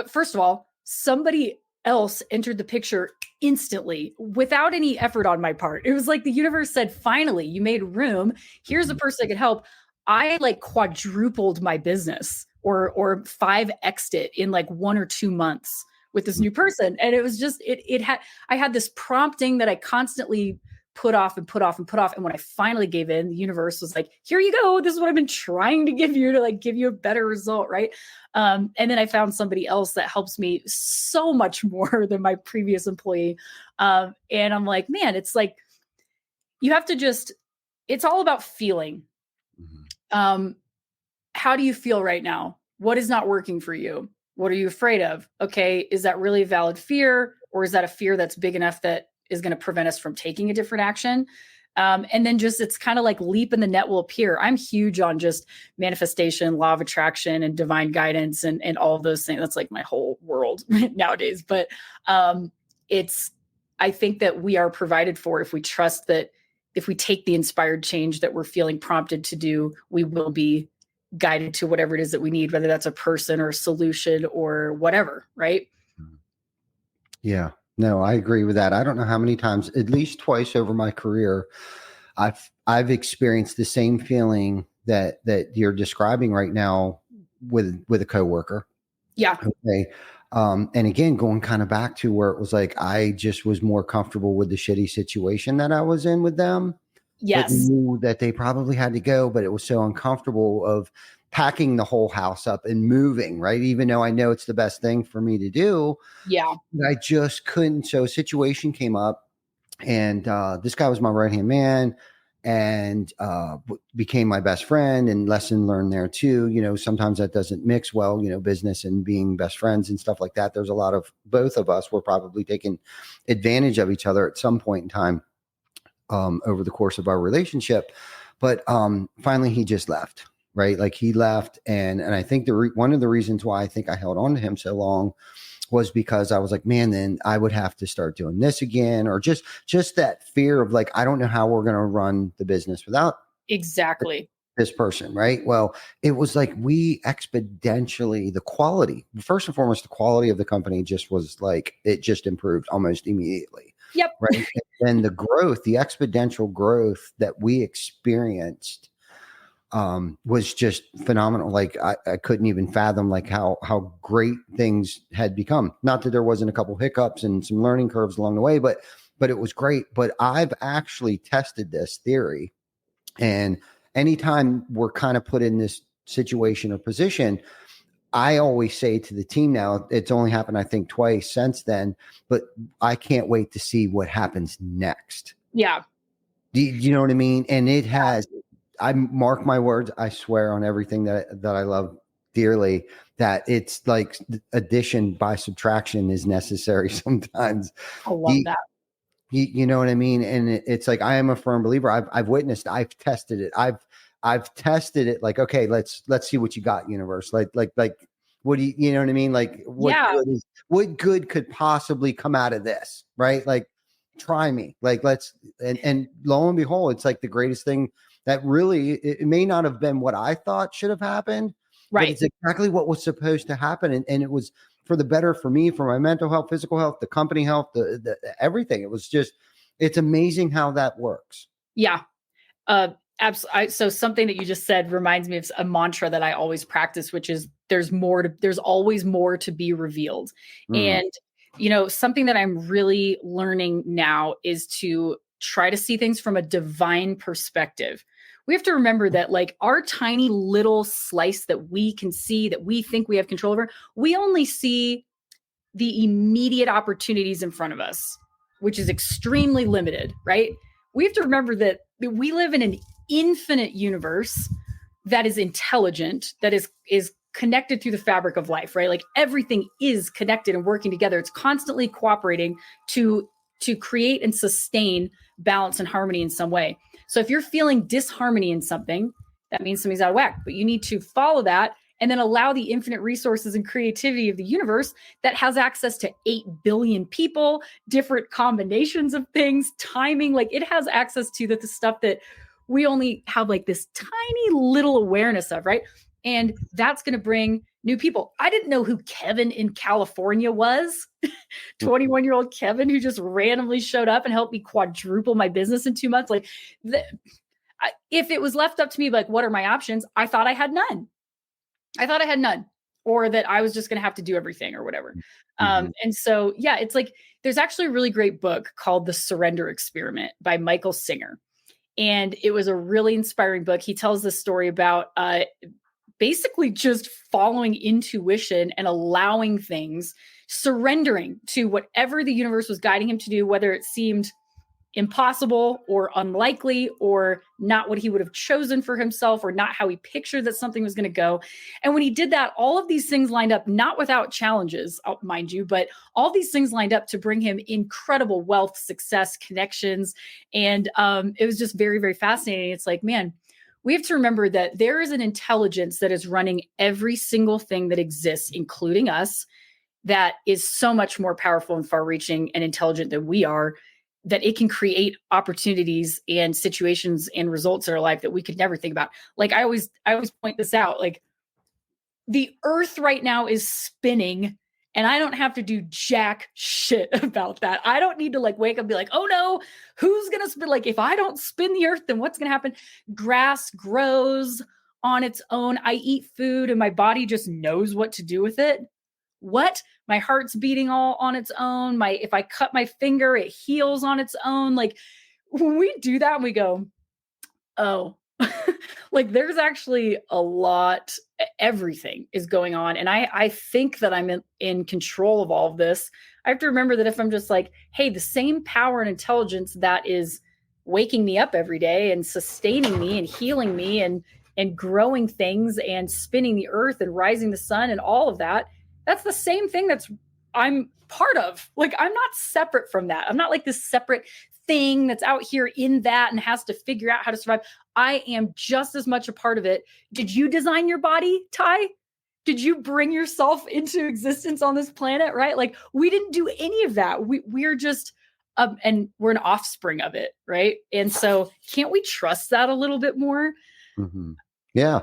first of all, somebody else entered the picture instantly without any effort on my part. It was like the universe said, finally, you made room. Here's a person that could help. I like quadrupled my business or 5x'd it in like 1 or 2 months with this new person. And it was just, I had this prompting that I constantly put off and put off and put off. And when I finally gave in, the universe was like, here you go. This is what I've been trying to give you, to like give you a better result. Right. And then I found somebody else that helps me so much more than my previous employee. And I'm like, man, it's like, you have to just, it's all about feeling. How do you feel right now? What is not working for you? What are you afraid of? Okay. Is that really a valid fear? Or is that a fear that's big enough that is going to prevent us from taking a different action? And then just, it's kind of like leap and the net will appear. I'm huge on just manifestation, law of attraction, and divine guidance, and all of those things. That's like my whole world nowadays. But I think that we are provided for if we trust that if we take the inspired change that we're feeling prompted to do, we will be guided to whatever it is that we need, whether that's a person or a solution or whatever. Right. Yeah. No, I agree with that. I don't know how many times, at least twice over my career, I've experienced the same feeling that you're describing right now with a coworker. Yeah. Okay. And again, going kind of back to where it was like, I just was more comfortable with the shitty situation that I was in with them. Yes. But knew that they probably had to go, but it was so uncomfortable of packing the whole house up and moving, right? Even though I know it's the best thing for me to do. Yeah. I just couldn't. So a situation came up, and this guy was my right-hand man, and became my best friend, and lesson learned there too. Sometimes that doesn't mix well, business and being best friends and stuff like that. There's a lot of, both of us were probably taking advantage of each other at some point in time over the course of our relationship. But finally he just left, right? Like he left. And I think one of the reasons why I think I held on to him so long was because I was like, man, then I would have to start doing this again, or just that fear of like, I don't know how we're going to run the business without exactly this person. Right. Well, it was like we exponentially, the quality, first and foremost, the quality of the company just was like, it just improved almost immediately. Yep. Right. And the growth, the exponential growth that we experienced was just phenomenal. Like I couldn't even fathom like how great things had become. Not that there wasn't a couple hiccups and some learning curves along the way, but it was great. But I've actually tested this theory, and anytime we're kind of put in this situation or position, I always say to the team now, it's only happened, I think, twice since then, but I can't wait to see what happens next. Yeah. Do you know what I mean? And it has, I mark my words, I swear on everything that I love dearly, that it's like addition by subtraction is necessary sometimes. I love that. You know what I mean? And it's like, I am a firm believer. I've witnessed, I've tested it. I've tested it. Like, okay, let's see what you got, universe. Like, what do you know what I mean? Like, what good could possibly come out of this? Right? Like, try me. Like, and lo and behold, it's like the greatest thing that really, it may not have been what I thought should have happened. Right. But it's exactly what was supposed to happen. And it was for the better for me, for my mental health, physical health, the company health, the everything. It was just, it's amazing how that works. Yeah. Absolutely. So something that you just said reminds me of a mantra that I always practice, which is there's always more to be revealed. Mm. And, something that I'm really learning now is to try to see things from a divine perspective. We have to remember that like our tiny little slice that we can see, that we think we have control over, we only see the immediate opportunities in front of us, which is extremely limited, right? We have to remember that we live in an infinite universe that is intelligent, that is connected through the fabric of life, right? Like everything is connected and working together. It's constantly cooperating to create and sustain balance and harmony in some way. So if you're feeling disharmony in something, that means something's out of whack, but you need to follow that and then allow the infinite resources and creativity of the universe that has access to 8 billion people, different combinations of things, timing, like it has access to the stuff that we only have like this tiny little awareness of, right? And that's going to bring new people. I didn't know who Kevin in California was. 21-year-old Kevin who just randomly showed up and helped me quadruple my business in 2 months. Like if it was left up to me, like, what are my options? I thought I had none. Or that I was just going to have to do everything or whatever. And so, yeah, it's like, there's actually a really great book called The Surrender Experiment by Michael Singer. And it was a really inspiring book. He tells this story about basically just following intuition and allowing things, surrendering to whatever the universe was guiding him to do, whether it seemed impossible or unlikely or not what he would have chosen for himself or not how he pictured that something was going to go. And when he did that, all of these things lined up, not without challenges, mind you, but all these things lined up to bring him incredible wealth, success, connections. And it was just very, very fascinating. It's like, man, we have to remember that there is an intelligence that is running every single thing that exists, including us, that is so much more powerful and far-reaching and intelligent than we are, that it can create opportunities and situations and results in our life that we could never think about. Like I always point this out, like the earth right now is spinning and I don't have to do jack shit about that. I don't need to like wake up and be like, oh no, who's going to spin? Like if I don't spin the earth, then what's going to happen? Grass grows on its own. I eat food and my body just knows what to do with it. What? My heart's beating all on its own. If I cut my finger, it heals on its own. Like when we do that, we go, oh, like there's actually a lot, everything is going on. And I think that I'm in control of all of this. I have to remember that if I'm just like, hey, the same power and intelligence that is waking me up every day and sustaining me and healing me and growing things and spinning the earth and rising the sun and all of that, that's the same thing I'm part of. Like, I'm not separate from that. I'm not like this separate thing that's out here in that and has to figure out how to survive. I am just as much a part of it. Did you design your body, Ty? Did you bring yourself into existence on this planet, right? Like, we didn't do any of that. We're just, and we're an offspring of it, right? And so can't we trust that a little bit more? Mm-hmm. Yeah,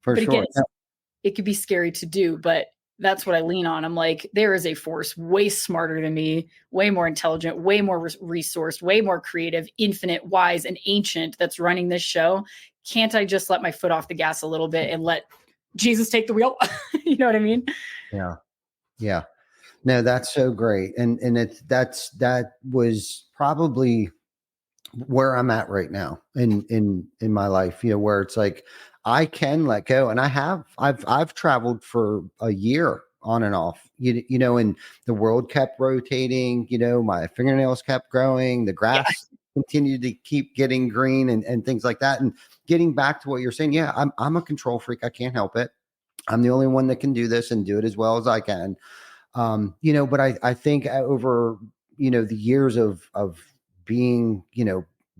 for but sure. Again, it could be scary to do, but that's what I lean on. I'm like, there is a force way smarter than me, way more intelligent, way more resourced, way more creative, infinite, wise, and ancient that's running this show. Can't I just let my foot off the gas a little bit and let Jesus take the wheel? You know what I mean? Yeah. Yeah. No, that's so great. And that was probably where I'm at right now in my life, where it's like, I can let go. And I've traveled for a year on and off, and the world kept rotating, my fingernails kept growing, the grass continued to keep getting green and things like that. And getting back to what you're saying. Yeah, I'm a control freak. I can't help it. I'm the only one that can do this and do it as well as I can. But I think over, the years of being,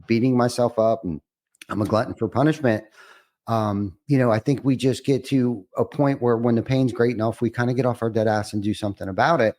beating myself up, and I'm a glutton for punishment. I think we just get to a point where when the pain's great enough, we kind of get off our dead ass and do something about it.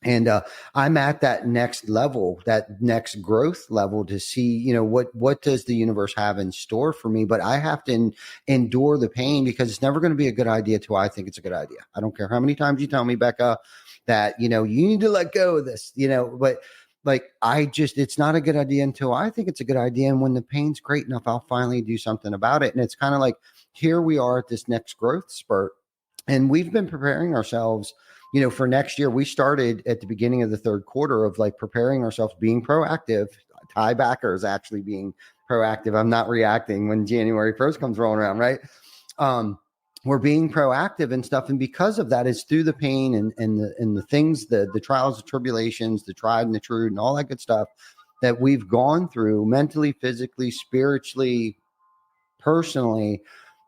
And I'm at that next level, that next growth level to see, what does the universe have in store for me? But I have to endure the pain because it's never going to be a good idea till I think it's a good idea. I don't care how many times you tell me, Becca, that, you need to let go of this, but like, it's not a good idea until I think it's a good idea. And when the pain's great enough, I'll finally do something about it. And it's kind of like, here we are at this next growth spurt. And we've been preparing ourselves, for next year. We started at the beginning of the third quarter of like preparing ourselves, being proactive. Ty Backer is actually being proactive. I'm not reacting when January 1st comes rolling around, right? We're being proactive and stuff. And because of that, is through the pain and the things, the trials, the tribulations, the tried and the true, and all that good stuff that we've gone through mentally, physically, spiritually, personally,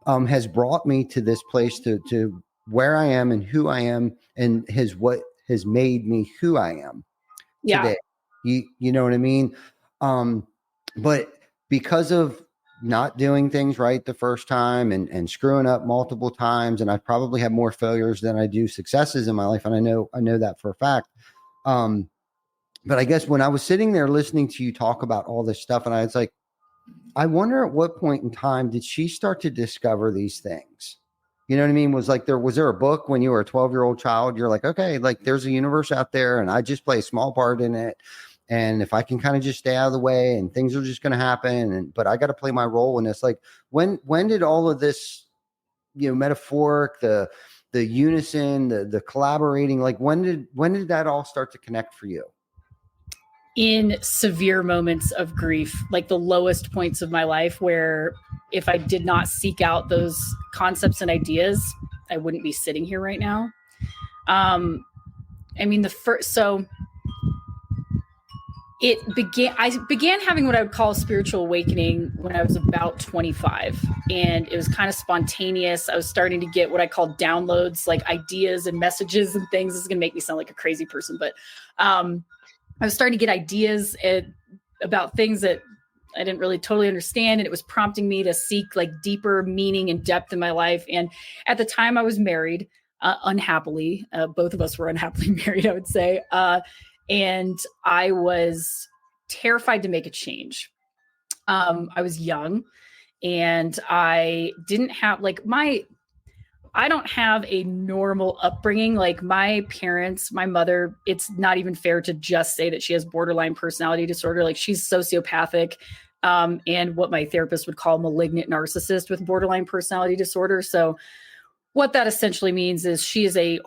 has brought me to this place, to where I am and who I am, and what has made me who I am today. You know what I mean? But because of not doing things right the first time and screwing up multiple times, and I probably have more failures than I do successes in my life, and I know that for a fact. But I guess when I was sitting there listening to you talk about all this stuff, and I was like, I wonder at what point in time did she start to discover these things? You know what I mean? Was there a book when you were a 12-year-old child? You're like, okay, like there's a universe out there and I just play a small part in it. And if I can kind of just stay out of the way and things are just going to happen, but I got to play my role in this. Like when did all of this, metaphoric, the unison, the collaborating, like when did that all start to connect for you? In severe moments of grief, like the lowest points of my life, where if I did not seek out those concepts and ideas, I wouldn't be sitting here right now. I mean, I began having what I would call a spiritual awakening when I was about 25, and it was kind of spontaneous. I was starting to get what I call downloads, like ideas and messages and things. This is going to make me sound like a crazy person, but I was starting to get ideas about things that I didn't really totally understand. And it was prompting me to seek like deeper meaning and depth in my life. And at the time I was married, unhappily, both of us were unhappily married, I would say. And I was terrified to make a change. I was young and I didn't have I don't have a normal upbringing. Like my parents, my mother, it's not even fair to just say that she has borderline personality disorder. Like she's sociopathic, and what my therapist would call malignant narcissist with borderline personality disorder. So what that essentially means is she is a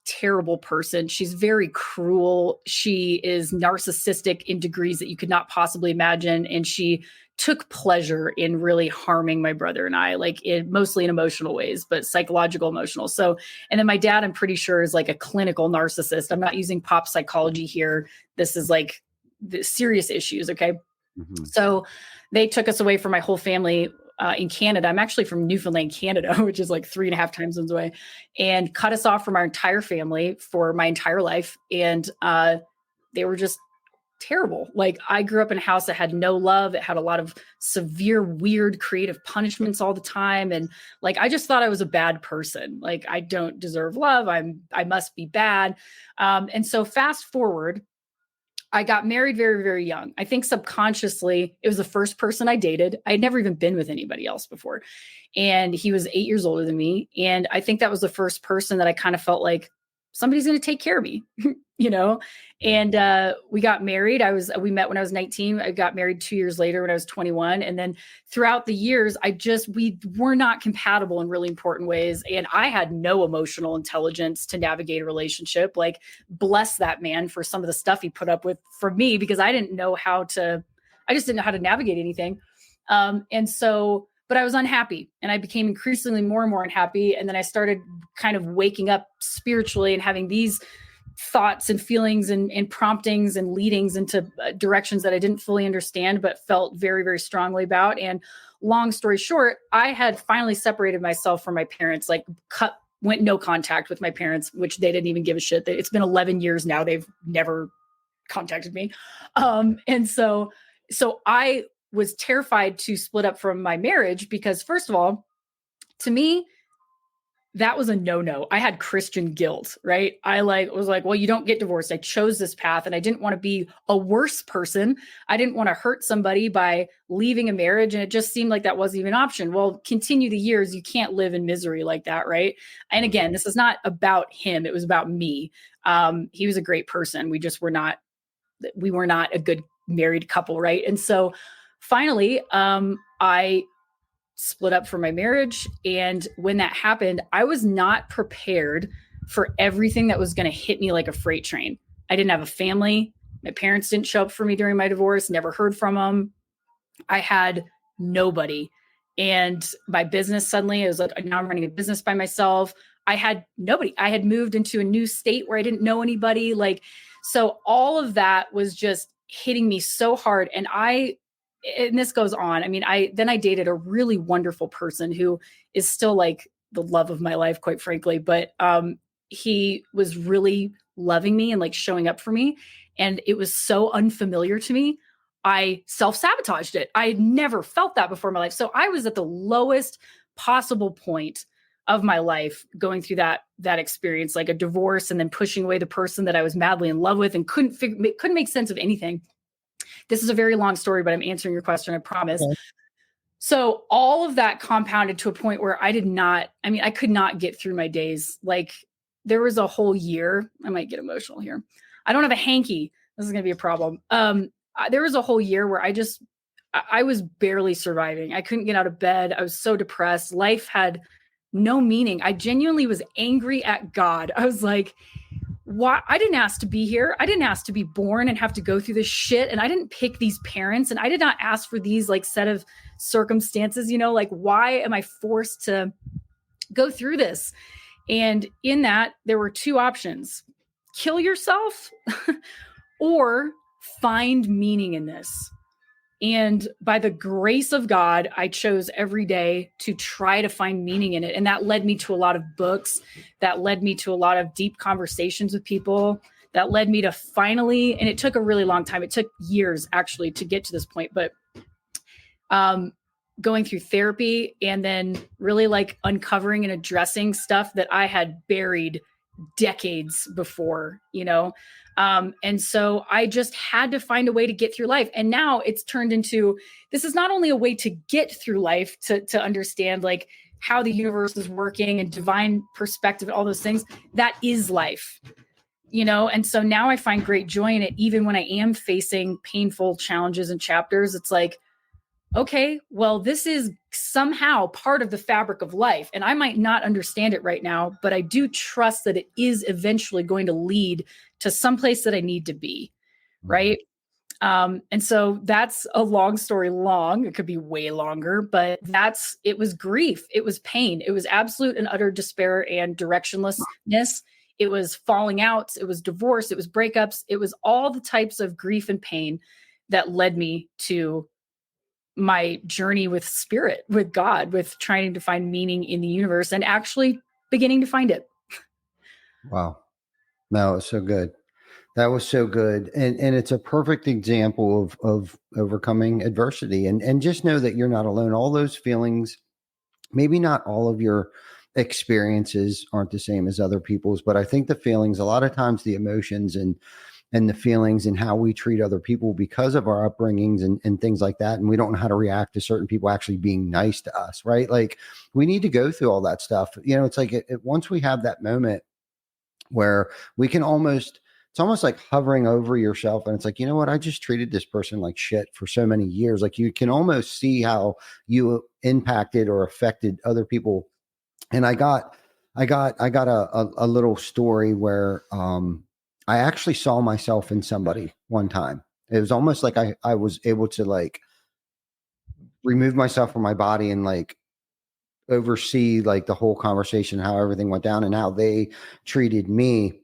terrible person. She's very cruel. She is narcissistic in degrees that you could not possibly imagine. And she took pleasure in really harming my brother and I, like mostly in emotional ways, but psychological, emotional. So, and then my dad, I'm pretty sure, is like a clinical narcissist. I'm not using pop psychology here. This is like the serious issues. Okay. Mm-hmm. So they took us away from my whole family in Canada. I'm actually from Newfoundland, Canada, which is like 3.5 time zones away, and cut us off from our entire family for my entire life. And they were just terrible. Like I grew up in a house that had no love. It had a lot of severe, weird, creative punishments all the time. And like, I just thought I was a bad person. Like I don't deserve love. I must be bad. And so fast forward, I got married very, very young. I think subconsciously, it was the first person I dated. I had never even been with anybody else before. And he was 8 years older than me. And I think that was the first person that I kind of felt like somebody's going to take care of me, And we got married. We met when I was 19. I got married 2 years later when I was 21. And then throughout the years, we were not compatible in really important ways. And I had no emotional intelligence to navigate a relationship. Like, bless that man for some of the stuff he put up with for me, because I just didn't know how to navigate anything. But I was unhappy, and I became increasingly more and more unhappy. And then I started kind of waking up spiritually and having these thoughts and feelings and promptings and leadings into directions that I didn't fully understand, but felt very, very strongly about. And long story short, I had finally separated myself from my parents, went no contact with my parents, which they didn't even give a shit. It's been 11 years now. They've never contacted me. And so I was terrified to split up from my marriage because, first of all, to me, that was a no-no. I had Christian guilt, right? I was like, well, you don't get divorced. I chose this path and I didn't want to be a worse person. I didn't want to hurt somebody by leaving a marriage. And it just seemed like that wasn't even an option. Well, continue the years. You can't live in misery like that, right? And again, this is not about him. It was about me. He was a great person. We were not a good married couple, right? And so finally, I split up from my marriage. And when that happened, I was not prepared for everything that was going to hit me like a freight train. I didn't have a family. My parents didn't show up for me during my divorce, never heard from them. I had nobody. And my business suddenly, it was like, now I'm running a business by myself. I had nobody. I had moved into a new state where I didn't know anybody. Like, so all of that was just hitting me so hard. And this goes on. I mean, I dated a really wonderful person who is still like the love of my life, quite frankly. But he was really loving me and like showing up for me. And it was so unfamiliar to me. I self-sabotaged it. I had never felt that before in my life. So I was at the lowest possible point of my life going through that experience, like a divorce and then pushing away the person that I was madly in love with and couldn't make sense of anything. This is a very long story, but I'm answering your question, I promise. Okay. So all of that compounded to a point where I could not get through my days. Like there was a whole year. I might get emotional here. I don't have a hanky. This is going to be a problem. There was a whole year where I was barely surviving. I couldn't get out of bed. I was so depressed. Life had no meaning. I genuinely was angry at God. I was like, why? I didn't ask to be here. I didn't ask to be born and have to go through this shit. And I didn't pick these parents. And I did not ask for these like set of circumstances, like why am I forced to go through this? And in that, there were two options: kill yourself or find meaning in this. And by the grace of God, I chose every day to try to find meaning in it. And that led me to a lot of books. That led me to a lot of deep conversations with people. That led me to finally, and it took a really long time. It took years actually to get to this point, but going through therapy and then really like uncovering and addressing stuff that I had buried decades before, and so I just had to find a way to get through life. And now it's turned into, this is not only a way to get through life, to understand like how the universe is working and divine perspective, all those things, that is life, and so now I find great joy in it. Even when I am facing painful challenges and chapters, it's like, okay, well, this is somehow part of the fabric of life. And I might not understand it right now, but I do trust that it is eventually going to lead to someplace that I need to be. Right. And so that's a long story long. It could be way longer, but it was grief. It was pain. It was absolute and utter despair and directionlessness. It was falling out. It was divorce. It was breakups. It was all the types of grief and pain that led me to my journey with spirit, with God, with trying to find meaning in the universe and actually beginning to find it. Wow. No, it was so good. That was so good. And it's a perfect example of overcoming adversity, and just know that you're not alone. All those feelings, maybe not all of your experiences aren't the same as other people's, but I think the feelings, a lot of times the emotions and the feelings and how we treat other people because of our upbringings and things like that. And we don't know how to react to certain people actually being nice to us, right? Like we need to go through all that stuff. It's like once we have that moment where we can it's almost like hovering over yourself. And it's like, you know what? I just treated this person like shit for so many years. Like you can almost see how you impacted or affected other people. And I got a little story where, I actually saw myself in somebody one time. It was almost like I was able to like remove myself from my body and like oversee like the whole conversation, how everything went down and how they treated me.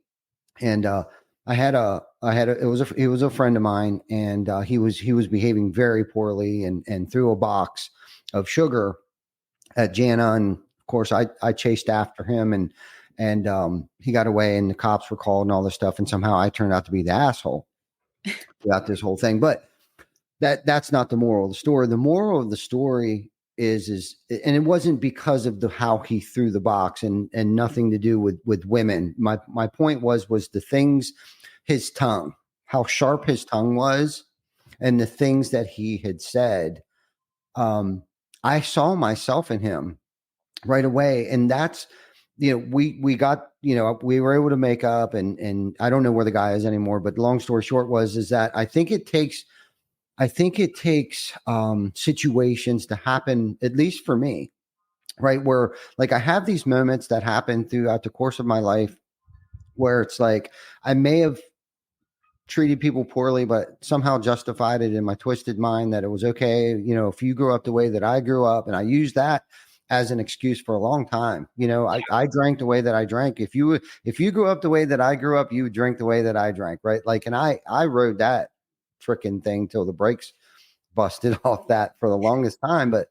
And it was a friend of mine, and he was behaving very poorly and threw a box of sugar at Jana. And of course I chased after him and he got away and the cops were called and all this stuff. And somehow I turned out to be the asshole throughout this whole thing. But that's not the moral of the story. The moral of the story is, and it wasn't because of how he threw the box and nothing to do with women. My point was the things, his tongue, how sharp his tongue was and the things that he had said. I saw myself in him right away. And that's, we got, we were able to make up and I don't know where the guy is anymore, but long story short is that I think it takes I think it takes situations to happen, at least for me, right? Where like I have these moments that happen throughout the course of my life where it's like I may have treated people poorly, but somehow justified it in my twisted mind that it was okay. You know, if you grew up the way that I grew up, and I used that as an excuse for a long time. You know, I drank the way that I drank. If you grew up the way that I grew up, you would drink the way that I drank, right? Like, and I rode that freaking thing till the brakes busted off that for the longest time. But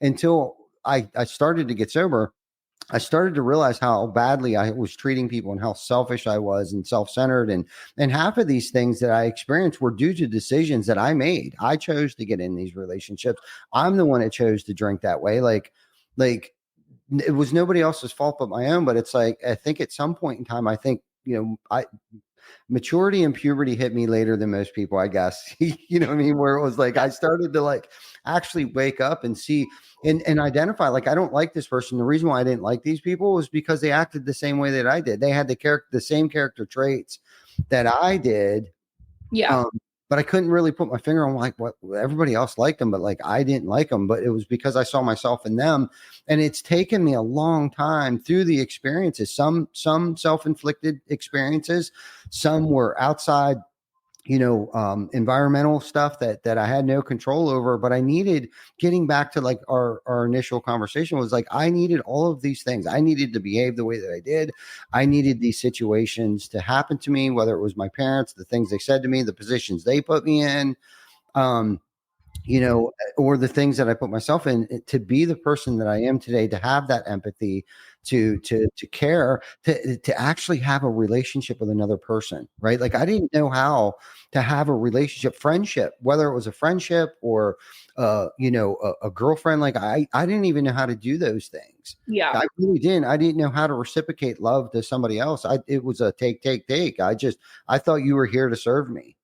until I started to get sober, I started to realize how badly I was treating people and how selfish I was and self-centered, and half of these things that I experienced were due to decisions that I made. I chose to get in these relationships. I'm the one that chose to drink that way. Like it was nobody else's fault but my own. But it's like I think at some point in time, I think I maturity and puberty hit me later than most people, I guess. You know what I mean? Where it was like I started to like actually wake up and see and identify like I don't like this person. The reason why I didn't like these people was because they acted the same way that I did. They had the same character traits that I did. Yeah. But I couldn't really put my finger on like what everybody else liked them, but like I didn't like them. But it was because I saw myself in them, and it's taken me a long time through the experiences. Some self-inflicted experiences, some were outside, environmental stuff that I had no control over. But I needed getting back to like our initial conversation was like I needed all of these things. I needed to behave the way that I did. I needed these situations to happen to me, whether it was my parents, the things they said to me, the positions they put me in. Um, or the things that I put myself in to be the person that I am today, to have that empathy, to care, to actually have a relationship with another person, right? Like I didn't know how to have a relationship, friendship, whether it was a friendship or, a girlfriend. Like I didn't even know how to do those things. Yeah. I really didn't. I didn't know how to reciprocate love to somebody else. It was a take. I thought you were here to serve me.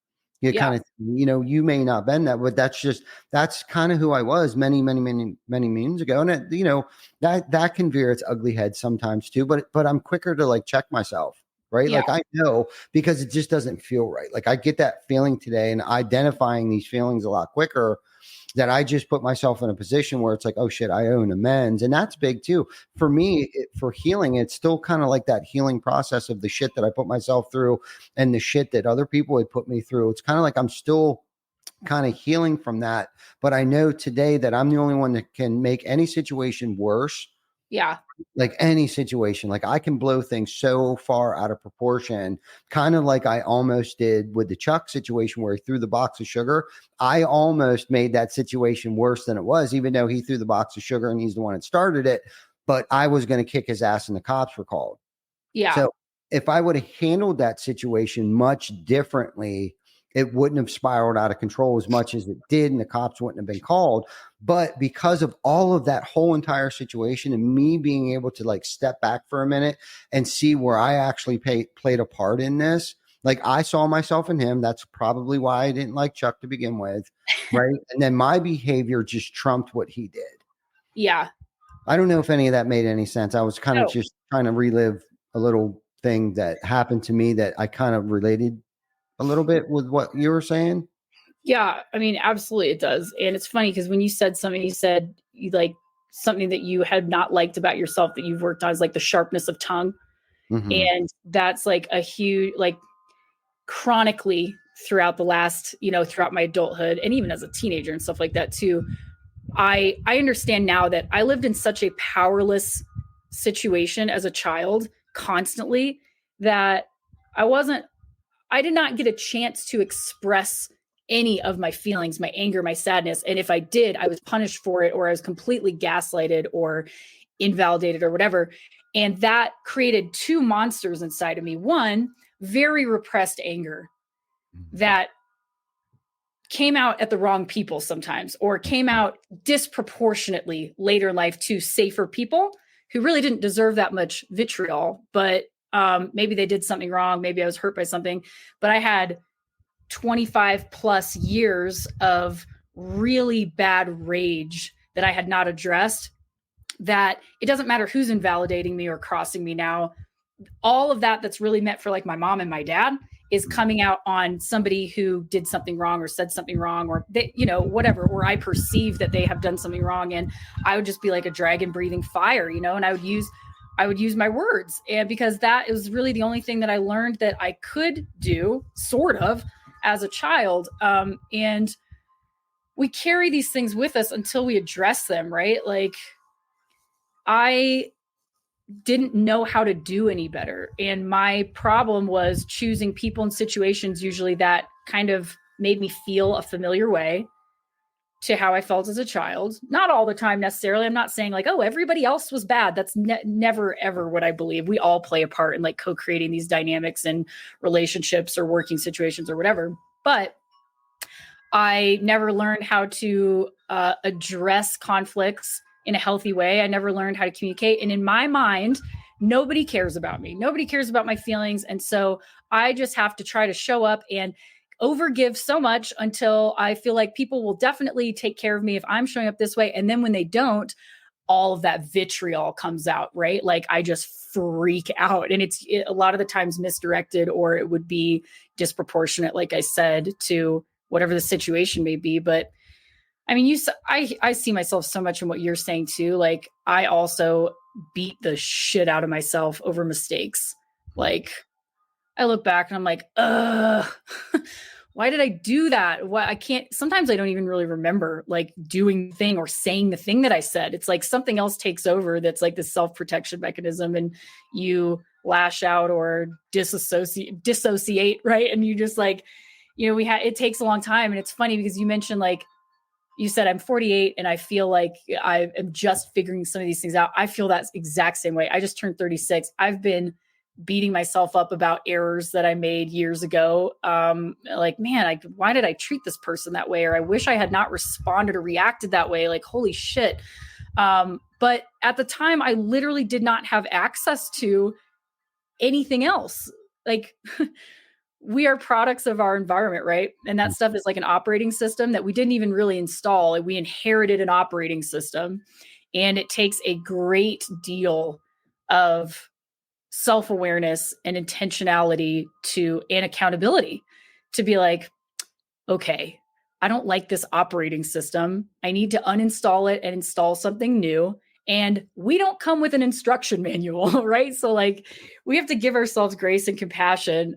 Kind of, you may not been that, but that's kind of who I was many moons ago. And that can veer its ugly head sometimes too, but I'm quicker to like check myself, right? Yeah. Like I know because it just doesn't feel right. Like I get that feeling today and identifying these feelings a lot quicker, that I just put myself in a position where it's like, oh shit, I owe an amends. And that's big too. For me, for healing, it's still kind of like that healing process of the shit that I put myself through and the shit that other people had put me through. It's kind of like I'm still kind of healing from that. But I know today that I'm the only one that can make any situation worse. Yeah. Like any situation, like I can blow things so far out of proportion, kind of like I almost did with the Chuck situation where he threw the box of sugar. I almost made that situation worse than it was, even though he threw the box of sugar and he's the one that started it. But I was going to kick his ass and the cops were called. Yeah. So if I would have handled that situation much differently, it wouldn't have spiraled out of control as much as it did, and the cops wouldn't have been called. But because of all of that whole entire situation and me being able to like step back for a minute and see where I actually played a part in this, like I saw myself in him. That's probably why I didn't like Chuck to begin with, right? And then my behavior just trumped what he did. Yeah. I don't know if any of that made any sense. I was kind of just trying to relive a little thing that happened to me that I kind of related a little bit with what you were saying. Yeah, I mean, absolutely it does. And it's funny because when you said something, you said you like something that you had not liked about yourself that you've worked on is like the sharpness of tongue. Mm-hmm. And that's like a huge, like chronically throughout the last, throughout my adulthood and even as a teenager and stuff like that too. I understand now that I lived in such a powerless situation as a child constantly that I did not get a chance to express any of my feelings, my anger, my sadness. And if I did, I was punished for it, or I was completely gaslighted or invalidated or whatever. And that created two monsters inside of me. One, very repressed anger that came out at the wrong people sometimes, or came out disproportionately later in life to safer people who really didn't deserve that much vitriol, but maybe they did something wrong. Maybe I was hurt by something, but I had 25 plus years of really bad rage that I had not addressed, that it doesn't matter who's invalidating me or crossing me now. All of that's really meant for like my mom and my dad is coming out on somebody who did something wrong or said something wrong, or they, you know, whatever, or I perceive that they have done something wrong, and I would just be like a dragon breathing fire, you know, and I would use my words. And because that is really the only thing that I learned that I could do, sort of, as a child. And we carry these things with us until we address them, right? Like, I didn't know how to do any better. And my problem was choosing people and situations usually that kind of made me feel a familiar way to how I felt as a child. Not all the time necessarily. I'm not saying like, oh, everybody else was bad. That's never, ever what I believe. We all play a part in like co-creating these dynamics and relationships or working situations or whatever. But I never learned how to address conflicts in a healthy way. I never learned how to communicate. And in my mind, nobody cares about me. Nobody cares about my feelings. And so I just have to try to show up and overgive so much until I feel like people will definitely take care of me if I'm showing up this way. And then when they don't, all of that vitriol comes out, right? Like I just freak out. And it's a lot of the times misdirected, or it would be disproportionate, like I said, to whatever the situation may be. But I mean, I see myself so much in what you're saying too. Like I also beat the shit out of myself over mistakes. Like I look back and I'm like, why did I do that? Why I can't, sometimes I don't even really remember like doing the thing or saying the thing that I said. It's like something else takes over. That's like the self-protection mechanism, and you lash out or dissociate. Right. And you just like, you know, it takes a long time. And it's funny because you mentioned, like, you said I'm 48 and I feel like I am just figuring some of these things out. I feel that exact same way. I just turned 36. I've been beating myself up about errors that I made years ago. Like, man, why did I treat this person that way? Or I wish I had not responded or reacted that way. Like, holy shit. But at the time, I literally did not have access to anything else. Like, we are products of our environment, right? And that stuff is like an operating system that we didn't even really install. We inherited an operating system, and it takes a great deal of self-awareness and intentionality and accountability to be like, okay, I don't like this operating system. I need to uninstall it and install something new. And we don't come with an instruction manual, right? So like we have to give ourselves grace and compassion.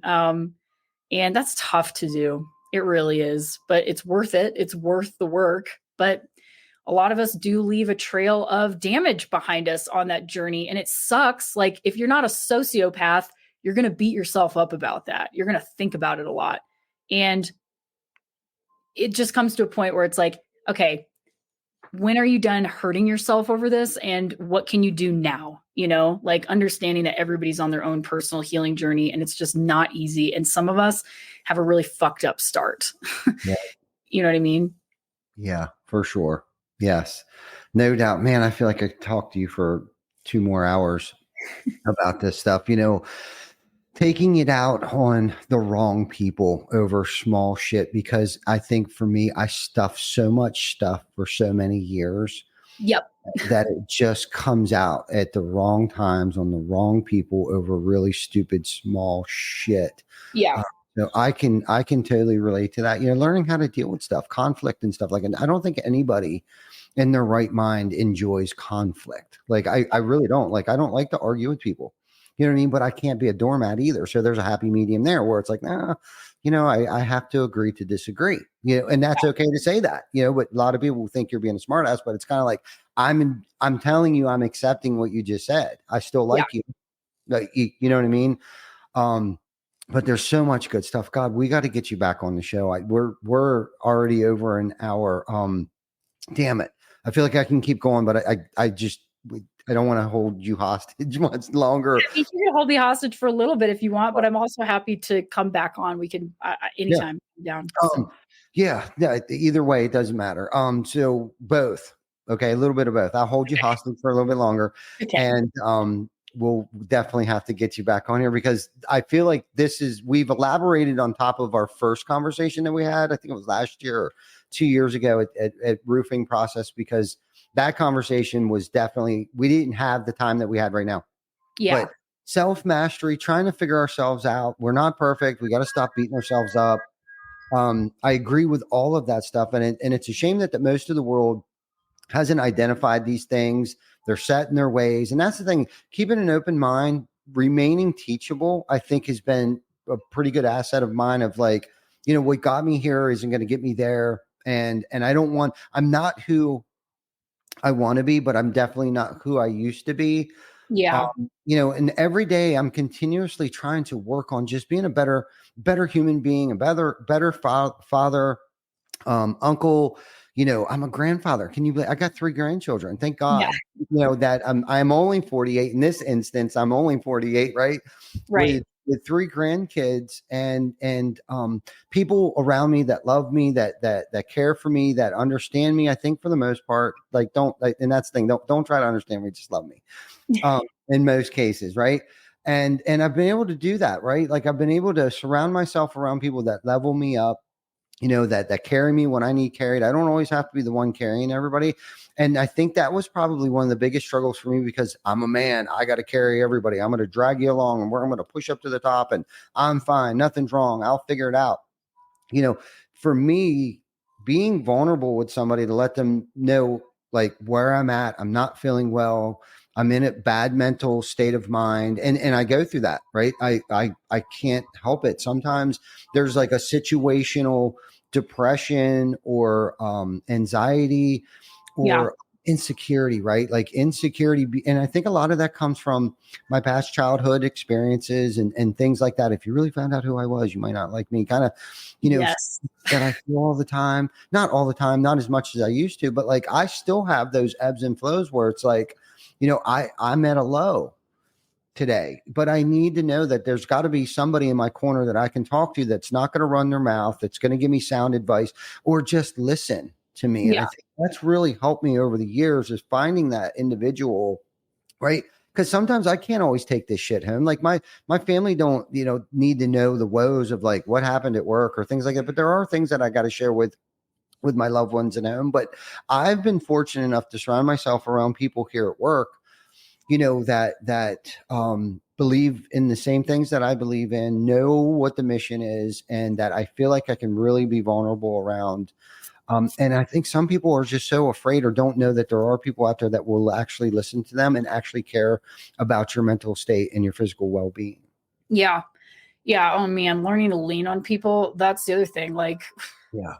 And that's tough to do. It really is, but it's worth it. It's worth the work. But a lot of us do leave a trail of damage behind us on that journey. And it sucks. Like if you're not a sociopath, you're going to beat yourself up about that. You're going to think about it a lot. And it just comes to a point where it's like, okay, when are you done hurting yourself over this? And what can you do now? You know, like understanding that everybody's on their own personal healing journey, and it's just not easy. And some of us have a really fucked up start. Yeah. You know what I mean? Yeah, for sure. Yes, no doubt, man. I feel like I could talk to you for 2 more hours about this stuff, you know, taking it out on the wrong people over small shit. Because I think for me, I stuffed so much stuff for so many years. Yep. That it just comes out at the wrong times on the wrong people over really stupid small shit. Yeah. So I can totally relate to that. You know, learning how to deal with stuff, conflict and stuff like that. I don't think anybody in their right mind enjoys conflict. Like I really don't. Like I don't like to argue with people. You know what I mean? But I can't be a doormat either. So there's a happy medium there where it's like, nah, you know, I have to agree to disagree. You know, and that's okay to say that. You know, but a lot of people think you're being a smart ass, but it's kind of like I'm telling you, I'm accepting what you just said. I still like you. Like you know what I mean? But there's so much good stuff. God, we got to get you back on the show. We're already over an hour. Damn it. I feel like I can keep going, but I don't want to hold you hostage much longer. You can hold me hostage for a little bit if you want, but I'm also happy to come back on. We can anytime down. Yeah. Either way, it doesn't matter. So both. Okay, a little bit of both. I'll hold you hostage for a little bit longer, and we'll definitely have to get you back on here because I feel like we've elaborated on top of our first conversation that we had. I think it was last year or 2 years ago at Roofing Process, because that conversation was definitely, we didn't have the time that we had right now. Yeah. But self-mastery, trying to figure ourselves out. We're not perfect. We got to stop beating ourselves up. I agree with all of that stuff. And it's a shame that most of the world hasn't identified these things. They're set in their ways. And that's the thing, keeping an open mind, remaining teachable, I think has been a pretty good asset of mine of like, what got me here isn't going to get me there. And I'm not who I want to be, but I'm definitely not who I used to be. Yeah. And every day I'm continuously trying to work on just being a better human being, a better father, uncle. I'm a grandfather. Can you believe I got 3 grandchildren? Thank Yeah. God. That I'm only 48 in this instance. I'm only 48, right? Right. With 3 grandkids and people around me that love me, that care for me, that understand me. I think for the most part, and that's the thing. Don't try to understand me. Just love me. In most cases, right? And I've been able to do that, right? Like I've been able to surround myself around people that level me up, that carry me when I need carried. I don't always have to be the one carrying everybody. And I think that was probably one of the biggest struggles for me because I'm a man. I got to carry everybody. I'm going to drag you along and I'm going to push up to the top and I'm fine. Nothing's wrong. I'll figure it out. For me, being vulnerable with somebody to let them know like where I'm at, I'm not feeling well. I'm in a bad mental state of mind. And I go through that, right? I can't help it. Sometimes there's like a situational depression or anxiety or insecurity, right? Like insecurity. And I think a lot of that comes from my past childhood experiences and things like that. If you really found out who I was, you might not like me. Kind of, Yes. that I feel all the time, not all the time, not as much as I used to, but like I still have those ebbs and flows where it's like, I'm at a low today, but I need to know that there's got to be somebody in my corner that I can talk to that's not going to run their mouth, that's going to give me sound advice or just listen to me. And I think that's really helped me over the years is finding that individual, right? Because sometimes I can't always take this shit home. Like my family don't, need to know the woes of like what happened at work or things like that. But there are things that I got to share with my loved ones at home. But I've been fortunate enough to surround myself around people here at work, that believe in the same things that I believe in, know what the mission is, and that I feel like I can really be vulnerable around. And I think some people are just so afraid or don't know that there are people out there that will actually listen to them and actually care about your mental state and your physical well-being. Yeah. Yeah. Oh man, learning to lean on people. That's the other thing. Like, Yeah.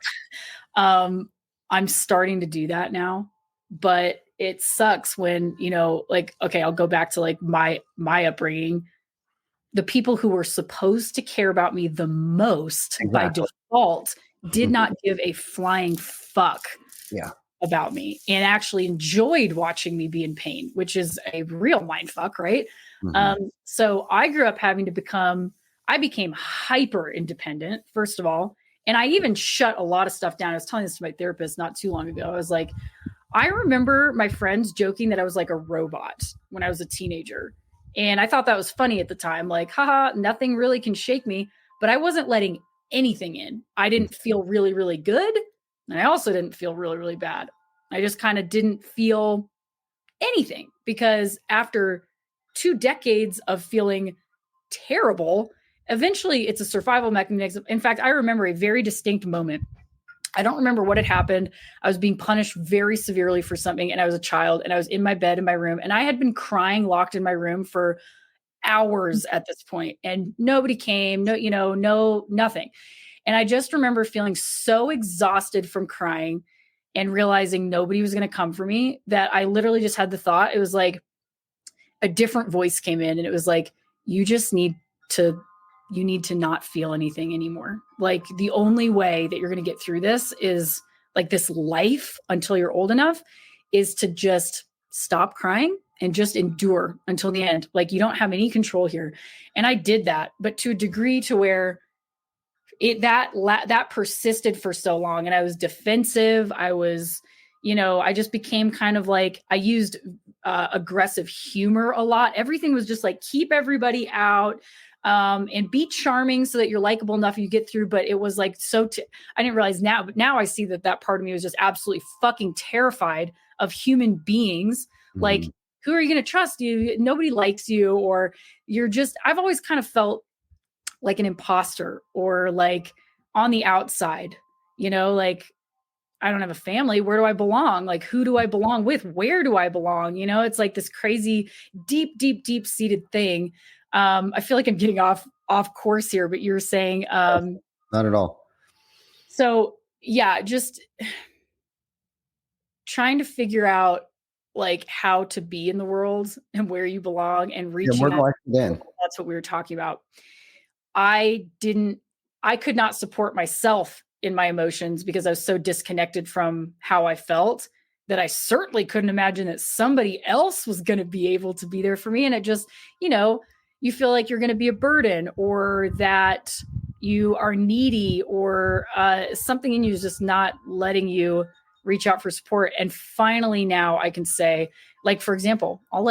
I'm starting to do that now, but it sucks when, like, okay, I'll go back to like my upbringing. The people who were supposed to care about me the most by default did not give a flying fuck about me and actually enjoyed watching me be in pain, which is a real mind fuck, right? So I grew up having to I became hyper independent, first of all. And I even shut a lot of stuff down. I was telling this to my therapist not too long ago. I was like, I remember my friends joking that I was like a robot when I was a teenager. And I thought that was funny at the time. Like, haha, nothing really can shake me. But I wasn't letting anything in. I didn't feel really, really good. And I also didn't feel really, really bad. I just kind of didn't feel anything because after 2 decades of feeling terrible, eventually it's a survival mechanism. In fact, I remember a very distinct moment. I don't remember what had happened. I was being punished very severely for something, and I was a child, and I was in my bed in my room, and I had been crying locked in my room for hours at this point, and nobody came, nothing. And I just remember feeling so exhausted from crying and realizing nobody was going to come for me that I literally just had the thought, it was like a different voice came in and it was like, you need to not feel anything anymore. Like the only way that you're going to get through this is like this life until you're old enough is to just stop crying and just endure until the end. Like you don't have any control here. And I did that, but to a degree to where that persisted for so long. And I was defensive. I was, I just became kind of like, I used aggressive humor a lot. Everything was just like, keep everybody out. And be charming so that you're likable enough you get through. But it was like, I didn't realize now, but now I see that part of me was just absolutely fucking terrified of human beings, like who are you going to trust? Nobody likes you, or I've always kind of felt like an imposter, or like on the outside, like I don't have a family. Where do I belong? Like, who do I belong with? Where do I belong? It's like this crazy, deep, deep, deep seated thing. I feel like I'm getting off course here, but you're saying, not at all. So yeah, just trying to figure out like how to be in the world and where you belong and reaching out. That's what we were talking about. I could not support myself in my emotions because I was so disconnected from how I felt that I certainly couldn't imagine that somebody else was going to be able to be there for me. And it just, you feel like you're going to be a burden, or that you are needy, or something in you is just not letting you reach out for support. And finally now I can say, like, for example, I'll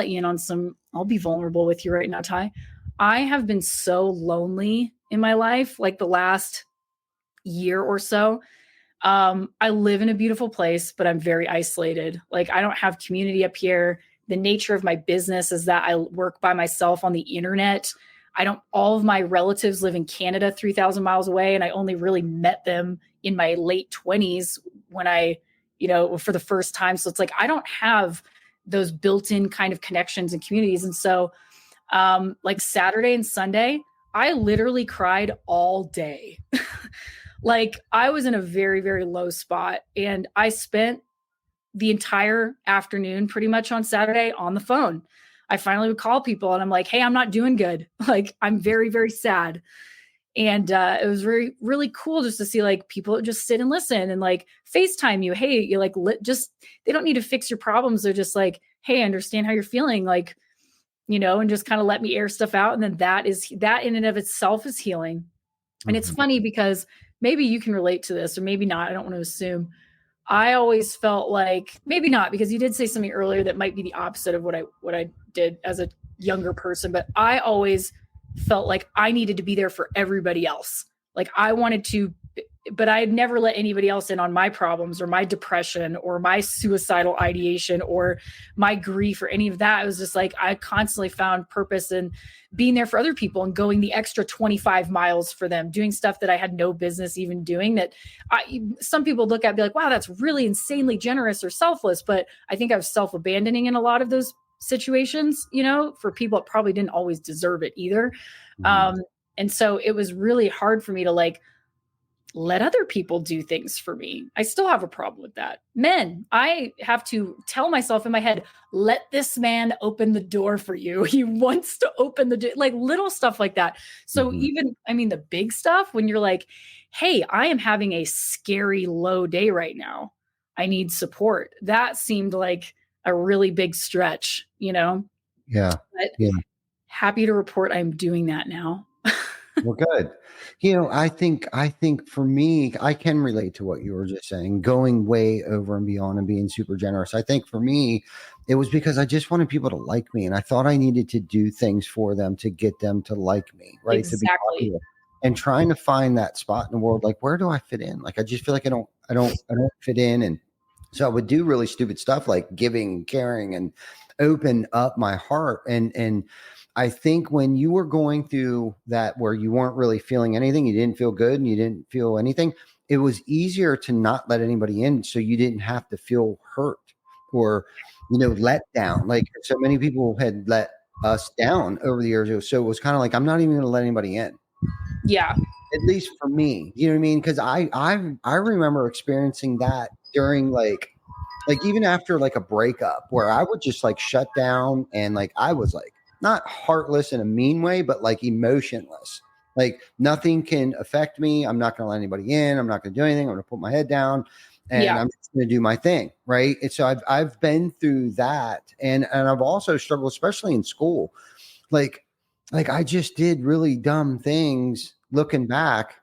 be vulnerable with you right now, Ty. I have been so lonely in my life, like the last year or so. I live in a beautiful place, but I'm very isolated. Like, I don't have community up here. The nature of my business is that I work by myself on the internet. All of my relatives live in Canada, 3,000 miles away. And I only really met them in my late 20s when I, for the first time. So it's like, I don't have those built-in kind of connections and communities. And so, like Saturday and Sunday, I literally cried all day. Like, I was in a very, very low spot, and I spent the entire afternoon pretty much on Saturday on the phone. I finally would call people and I'm like, hey, I'm not doing good. Like, I'm very, very sad. And it was very, really cool just to see like people just sit and listen and like FaceTime you. Hey, you like, they don't need to fix your problems. They're just like, hey, I understand how you're feeling. Like, and just kind of let me air stuff out. And then that in and of itself is healing. Mm-hmm. And it's funny because maybe you can relate to this, or maybe not. I don't want to assume. I always felt like, maybe not, because you did say something earlier that might be the opposite of what I did as a younger person, but I always felt like I needed to be there for everybody else. Like, I wanted to, but I had never let anybody else in on my problems or my depression or my suicidal ideation or my grief or any of that. It was just like, I constantly found purpose in being there for other people and going the extra 25 miles for them, doing stuff that I had no business even doing, that some people look at and be like, wow, that's really insanely generous or selfless. But I think I was self-abandoning in a lot of those situations, for people that probably didn't always deserve it either. Mm-hmm. And so it was really hard for me to like, let other people do things for me. I still have a problem with that. Men, I have to tell myself in my head, let this man open the door for you. He wants to open the door, like little stuff like that. So even, the big stuff, when you're like, hey, I am having a scary low day right now. I need support. That seemed like a really big stretch, Yeah. But happy to report I'm doing that now. Well, good. I think for me, I can relate to what you were just saying, going way over and beyond and being super generous. I think for me, it was because I just wanted people to like me, and I thought I needed to do things for them to get them to like me, right? Exactly. To be popular. And trying to find that spot in the world, like, where do I fit in? Like, I just feel like I don't fit in. And so I would do really stupid stuff like giving, caring, and open up my heart. And I think when you were going through that, where you weren't really feeling anything, you didn't feel good and you didn't feel anything, it was easier to not let anybody in, so you didn't have to feel hurt or, let down. Like, so many people had let us down over the years. So it was kind of like, I'm not even going to let anybody in. Yeah. At least for me, you know what I mean? Because I remember experiencing that during like even after like a breakup, where I would just like shut down, and like I was like, not heartless in a mean way, but like emotionless. Like, nothing can affect me. I'm not going to let anybody in. I'm not going to do anything. I'm going to put my head down, and I'm just going to do my thing. Right. And so I've been through that. And I've also struggled, especially in school. Like I just did really dumb things looking back,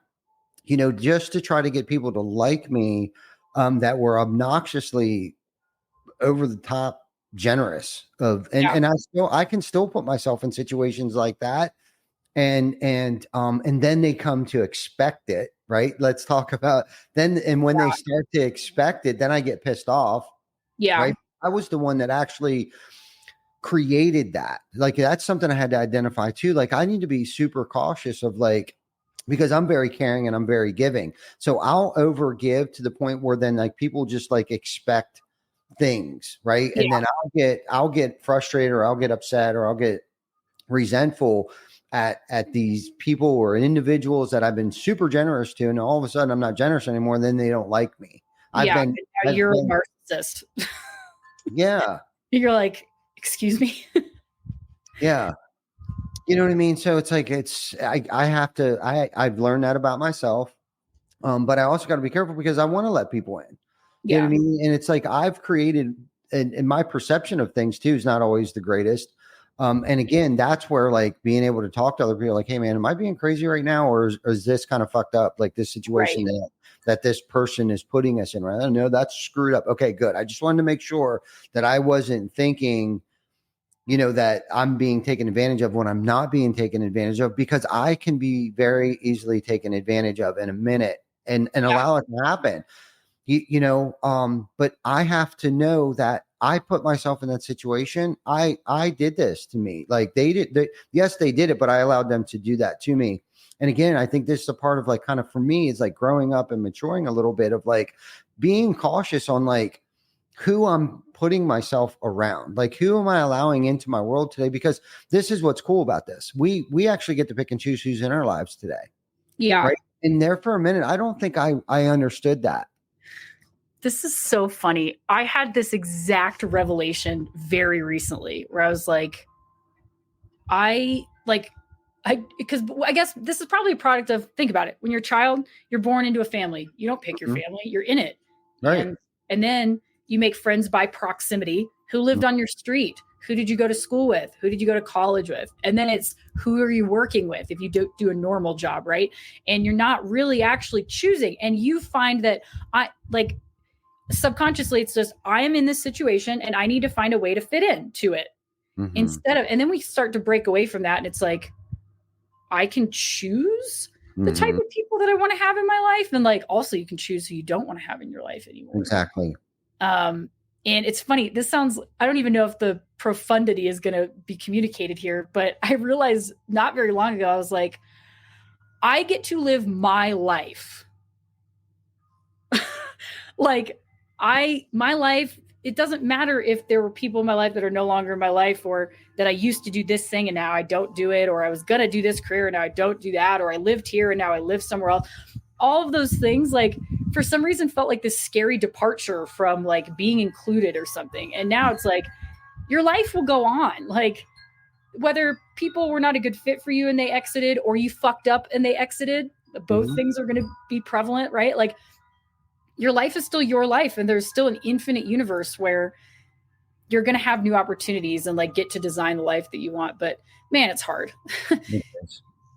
just to try to get people to like me, that were obnoxiously over the top generous and I can still put myself in situations like that, and then they come to expect it, right? Let's talk about then, and when they start to expect it, then I get pissed off. Right. I was the one that actually created that. Like that's something I had to identify too. Like I need to be super cautious of like, because I'm very caring and I'm very giving. So I'll overgive to the point where then like people just like expect things, right? Yeah. And then I'll get frustrated or I'll get upset or I'll get resentful at these people or individuals that I've been super generous to, and all of a sudden I'm not generous anymore, and then they don't like me. Yeah. And now I've you're a been narcissist. yeah. You're like, excuse me. Yeah. You know what I mean? So it's like I have to I've learned that about myself. But I also got to be careful because I want to let people in. You know Yeah. what I mean? And it's like I've created, and my perception of things too is not always the greatest. And again, that's where like being able to talk to other people, like, hey man, am I being crazy right now, or is this kind of fucked up? Like this situation Right. that this person is putting us in, right? I know that's screwed up. Okay, good. I just wanted to make sure that I wasn't thinking, that I'm being taken advantage of when I'm not being taken advantage of, because I can be very easily taken advantage of in a minute and allow it to happen. But I have to know that I put myself in that situation. I did this to me. Like yes, they did it, but I allowed them to do that to me. And again, I think this is a part of like kind of for me is like growing up and maturing a little bit of like being cautious on like who I'm putting myself around, like who am I allowing into my world today? Because this is what's cool about this. We actually get to pick and choose who's in our lives today. Yeah. Right. And there for a minute, I don't think I understood that. This is so funny. I had this exact revelation very recently where I was like, because I guess this is probably a product of, think about it. When you're a child, you're born into a family. You don't pick your family, you're in it. Right. And then you make friends by proximity. Who lived on your street? Who did you go to school with? Who did you go to college with? And then it's who are you working with if you do a normal job, right? And you're not really actually choosing. And you find that subconsciously it's just, I am in this situation and I need to find a way to fit into it. And then we start to break away from that. And it's like, I can choose the type of people that I want to have in my life. And like, also you can choose who you don't want to have in your life anymore. Exactly. And it's funny. This sounds, I don't even know if the profundity is going to be communicated here, but I realized not very long ago, I was like, I get to live my life. My life, it doesn't matter if there were people in my life that are no longer in my life, or that I used to do this thing and now I don't do it, or I was going to do this career and now I don't do that, or I lived here and now I live somewhere else. All of those things, like for some reason felt like this scary departure from like being included or something. And now it's like, your life will go on. Like whether people were not a good fit for you and they exited, or you fucked up and they exited, both things are going to be prevalent, right? Like your life is still your life, and there's still an infinite universe where you're going to have new opportunities and like get to design the life that you want. But man, it's hard.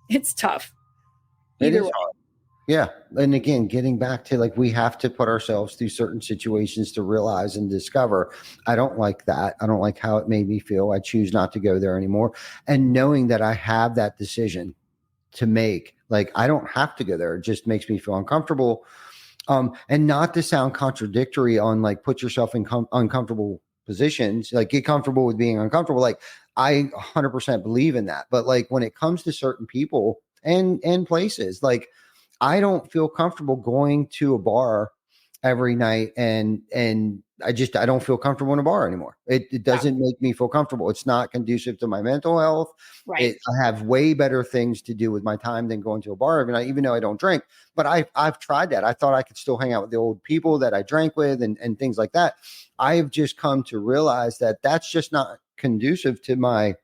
It's tough. Either way. Hard. Yeah. And again, getting back to like, we have to put ourselves through certain situations to realize and discover, I don't like that. I don't like how it made me feel. I choose not to go there anymore. And knowing that I have that decision to make, like, I don't have to go there. It just makes me feel uncomfortable. And not to sound contradictory on like, put yourself in uncomfortable positions, like get comfortable with being uncomfortable. Like I 100% believe in that. But like when it comes to certain people and places, like I don't feel comfortable going to a bar every night and I don't feel comfortable in a bar anymore. It doesn't make me feel comfortable. It's not conducive to my mental health. Right. I have way better things to do with my time than going to a bar every night, even though I don't drink. But I've tried that. I thought I could still hang out with the old people that I drank with and things like that. I've just come to realize that that's just not conducive to my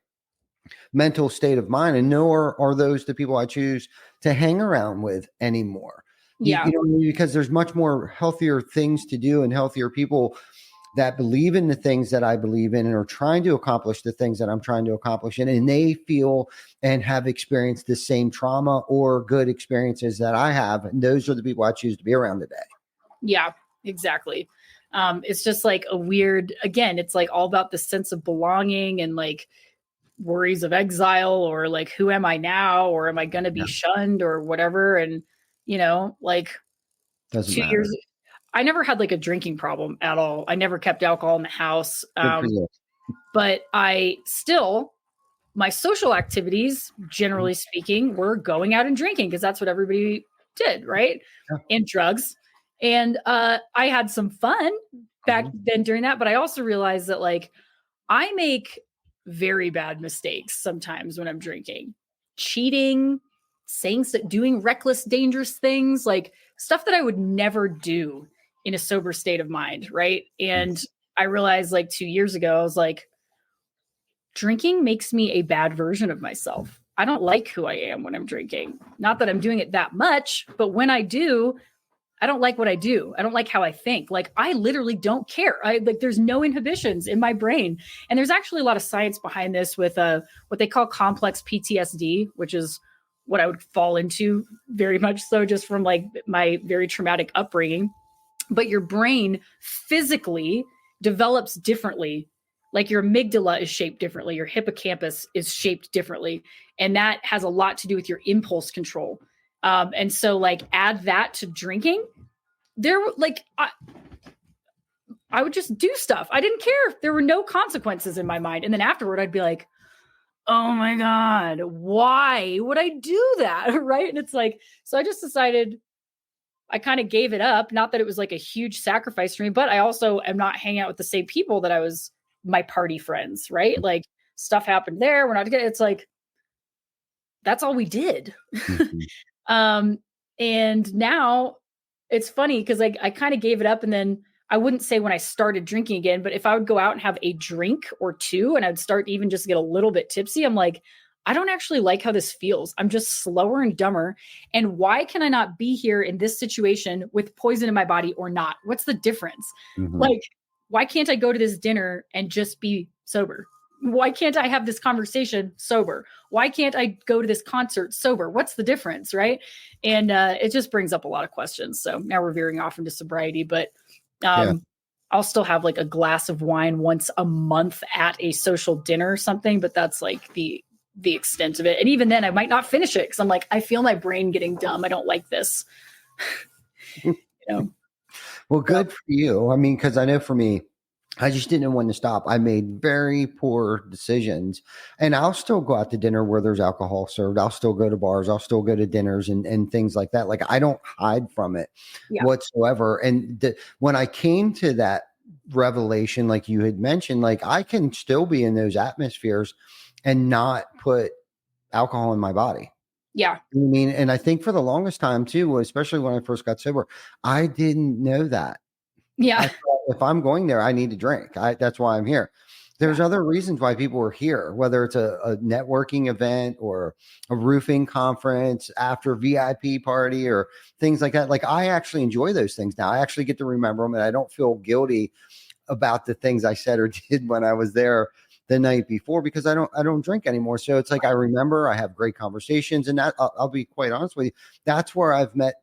mental state of mind, and nor are those the people I choose to hang around with anymore. Yeah. Because there's much more healthier things to do and healthier people that believe in the things that I believe in and are trying to accomplish the things that I'm trying to accomplish. And they feel and have experienced the same trauma or good experiences that I have. And those are the people I choose to be around today. Yeah, exactly. It's just like a weird, again, it's like all about the sense of belonging and like worries of exile, or like, who am I now? Or am I going to be shunned or whatever? And, like Doesn't 2 matter. years, I never had like a drinking problem at all. I never kept alcohol in the house. Good for you. But I still, my social activities, generally speaking, were going out and drinking because that's what everybody did, right? Yeah. And drugs. And I had some fun back then during that, but I also realized that like I make very bad mistakes sometimes when I'm drinking, cheating, saying, doing reckless, dangerous things, like stuff that I would never do in a sober state of mind. Right. And I realized like 2 years ago, I was like, drinking makes me a bad version of myself. I don't like who I am when I'm drinking. Not that I'm doing it that much, but when I do, I don't like what I do. I don't like how I think. Like I literally don't care. I like there's no inhibitions in my brain. And there's actually a lot of science behind this with what they call complex PTSD, which is what I would fall into very much so just from like my very traumatic upbringing. But your brain physically develops differently. Like your amygdala is shaped differently, your hippocampus is shaped differently. And that has a lot to do with your impulse control. And so like add that to drinking. There like I would just do stuff. I didn't care. There were no consequences in my mind. And then afterward I'd be like, oh my God, why would I do that? Right. And it's like, so I just decided I kind of gave it up. Not that it was like a huge sacrifice for me, but I also am not hanging out with the same people that I was my party friends, right? Like stuff happened there. We're not together. It's like, that's all we did. And now it's funny because like I kind of gave it up and then I wouldn't say when I started drinking again, but if I would go out and have a drink or two and I'd start even just get a little bit tipsy, I'm like, I don't actually like how this feels. I'm just slower and dumber. And why can I not be here in this situation with poison in my body or not? What's the difference? Like, why can't I go to this dinner and just be sober? Why can't I have this conversation sober? Why can't I go to this concert sober? What's the difference, right? And it just brings up a lot of questions. So now we're veering off into sobriety, but I'll still have like a glass of wine once a month at a social dinner or something, but that's like the extent of it. And even then I might not finish it because I'm like, I feel my brain getting dumb. I don't like this. You know? Well, good for you. I mean, because I know for me, I just didn't know when to stop. I made very poor decisions, and I'll still go out to dinner where there's alcohol served. I'll still go to bars. I'll still go to dinners and things like that. Like I don't hide from it whatsoever. And when I came to that revelation, like you had mentioned, like I can still be in those atmospheres and not put alcohol in my body. Yeah. I mean, and I think for the longest time too, especially when I first got sober, I didn't know that. Yeah. I thought if I'm going there, I need to drink. That's why I'm here. There's other reasons why people are here, whether it's a networking event or a roofing conference after VIP party or things like that. Like I actually enjoy those things now. I actually get to remember them and I don't feel guilty about the things I said or did when I was there the night before because I don't drink anymore. So it's like I remember, I have great conversations, and that I'll be quite honest with you. That's where I've met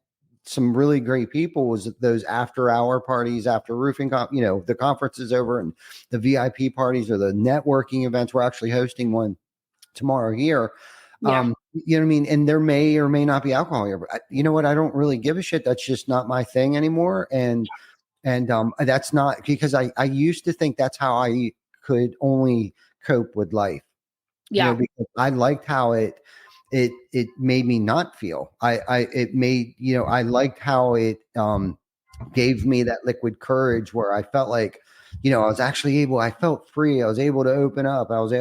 some really great people was those after hour parties after roofing, the conference is over and the VIP parties or the networking events. We're actually hosting one tomorrow here. You know what I mean? And there may or may not be alcohol here, but you know what? I don't really give a shit. That's just not my thing anymore. And that's not because I used to think that's how I could only cope with life. Because I liked how it made me not feel. I liked how it gave me that liquid courage where I felt like, I was actually I felt free. I was able to open up. I was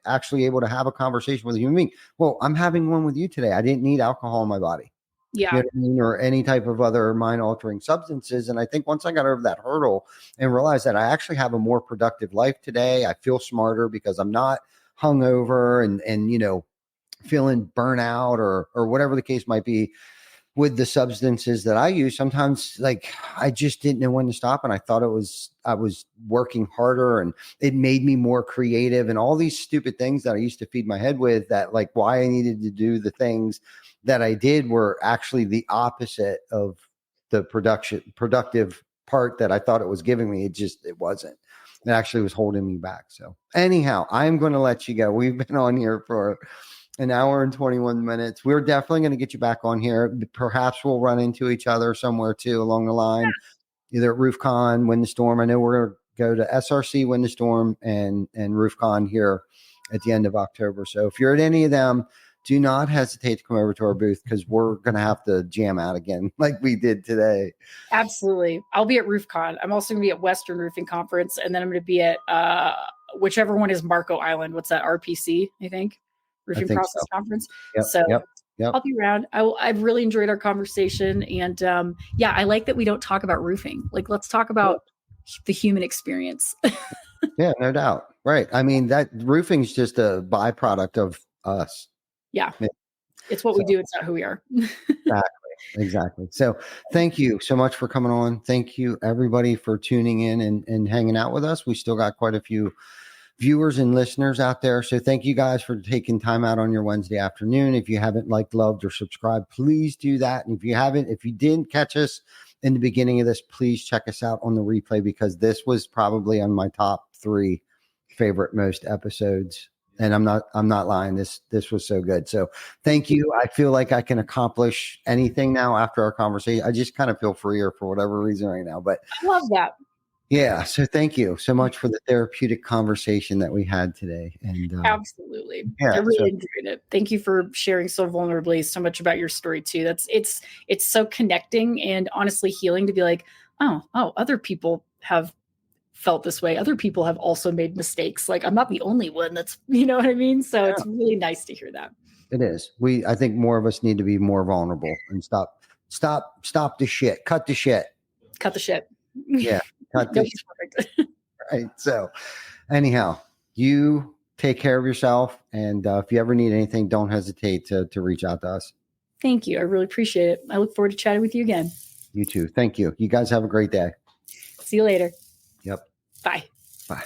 actually able to have a conversation with a human being. Well, I'm having one with you today. I didn't need alcohol in my body. Yeah. You know what I mean? Or any type of other mind altering substances. And I think once I got over that hurdle and realized that I actually have a more productive life today, I feel smarter because I'm not hungover and feeling burnout or whatever the case might be with the substances that I use. Sometimes like I just didn't know when to stop. And I thought I was working harder and it made me more creative and all these stupid things that I used to feed my head with that like why I needed to do the things that I did were actually the opposite of the productive part that I thought it was giving me. It wasn't. It actually was holding me back. So anyhow, I'm going to let you go. We've been on here for an hour and 21 minutes. We're definitely going to get you back on here. Perhaps we'll run into each other somewhere too along the line, either at RoofCon, Win the Storm. I know we're go to SRC Window Storm and RoofCon here at the end of October. So if you're at any of them, do not hesitate to come over to our booth because we're going to have to jam out again like we did today. Absolutely. I'll be at RoofCon. I'm also going to be at Western Roofing Conference, and then I'm going to be at whichever one is Marco Island. What's that? RPC, I think. Roofing Process Conference. Yep, so yep. I'll be around. I've really enjoyed our conversation. And yeah, I like that we don't talk about roofing. Like, let's talk about the human experience. Yeah, no doubt. Right. I mean, that roofing is just a byproduct of us. Yeah. It's what we do. It's not who we are. Exactly. So thank you so much for coming on. Thank you, everybody, for tuning in and hanging out with us. We still got quite a few viewers and listeners out there. So thank you guys for taking time out on your Wednesday afternoon. If you haven't liked, loved, or subscribed, please do that. And if you didn't catch us in the beginning of this, please check us out on the replay because this was probably on my top 3 favorite most episodes. And I'm not lying. This was so good. So thank you. I feel like I can accomplish anything now after our conversation. I just kind of feel freer for whatever reason right now. But I love that. Yeah. So thank you so much for the therapeutic conversation that we had today. And absolutely. Yeah, I really enjoyed it. Thank you for sharing so vulnerably so much about your story too. It's so connecting and honestly healing to be like, oh, other people have felt this way. Other people have also made mistakes. Like I'm not the only one that's, you know what I mean? So It's really nice to hear that. It is. I think more of us need to be more vulnerable and stop the shit. Cut the shit. Cut the shit. Yeah. Cut the shit. Right. So anyhow, you take care of yourself. And if you ever need anything, don't hesitate to reach out to us. Thank you. I really appreciate it. I look forward to chatting with you again. You too. Thank you. You guys have a great day. See you later. Yep. Bye. Bye.